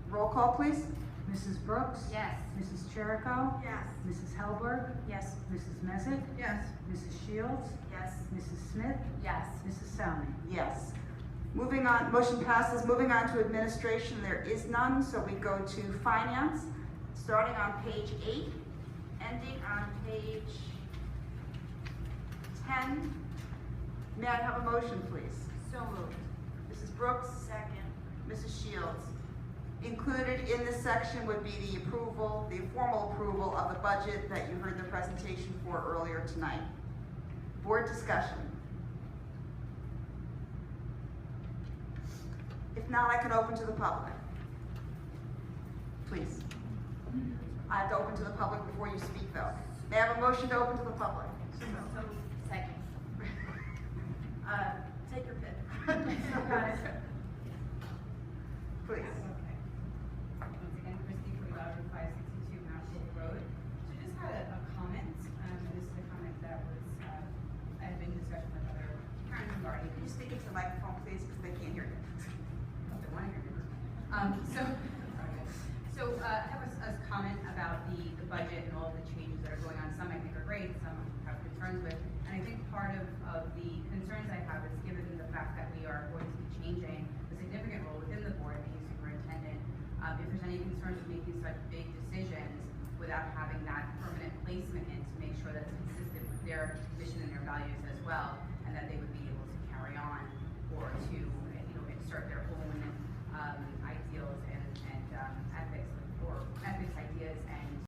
Speaker 1: Roll call, please.
Speaker 4: Mrs. Brooks?
Speaker 14: Yes.
Speaker 4: Mrs. Chirico?
Speaker 7: Yes.
Speaker 4: Mrs. Helberg?
Speaker 14: Yes.
Speaker 4: Mrs. Mezak?
Speaker 16: Yes.
Speaker 4: Mrs. Shields?
Speaker 14: Yes.
Speaker 4: Mrs. Smith?
Speaker 14: Yes.
Speaker 4: Mrs. Salmi?
Speaker 1: Yes. Moving on, motion passes. Moving on to administration, there is none, so we go to finance, starting on page 8, ending on page 10. May I have a motion, please?
Speaker 14: So moved.
Speaker 1: Mrs. Brooks?
Speaker 14: Second.
Speaker 1: Mrs. Shields? Included in this section would be the approval, the formal approval of the budget that you heard the presentation for earlier tonight. Board discussion. If not, I can open to the public. Please. I have to open to the public before you speak, though. May I have a motion to open to the public?
Speaker 14: Second.
Speaker 1: Take your pick. Please.
Speaker 17: Once again, Christy from 562 Mount Road. So just had a comment. This is a comment that was, I had been in discussion with other parents regarding.
Speaker 1: Can you speak into the microphone, please, because they can't hear you.
Speaker 17: They want to hear you. So I have a comment about the budget and all of the changes that are going on. Some I think are great, some I have concerns with. And I think part of the concerns I have is given the fact that we are going to be changing a significant role within the board, being superintendent. If there's any concerns with making such big decisions without having that permanent placement in to make sure that it's consistent with their mission and their values as well, and that they would be able to carry on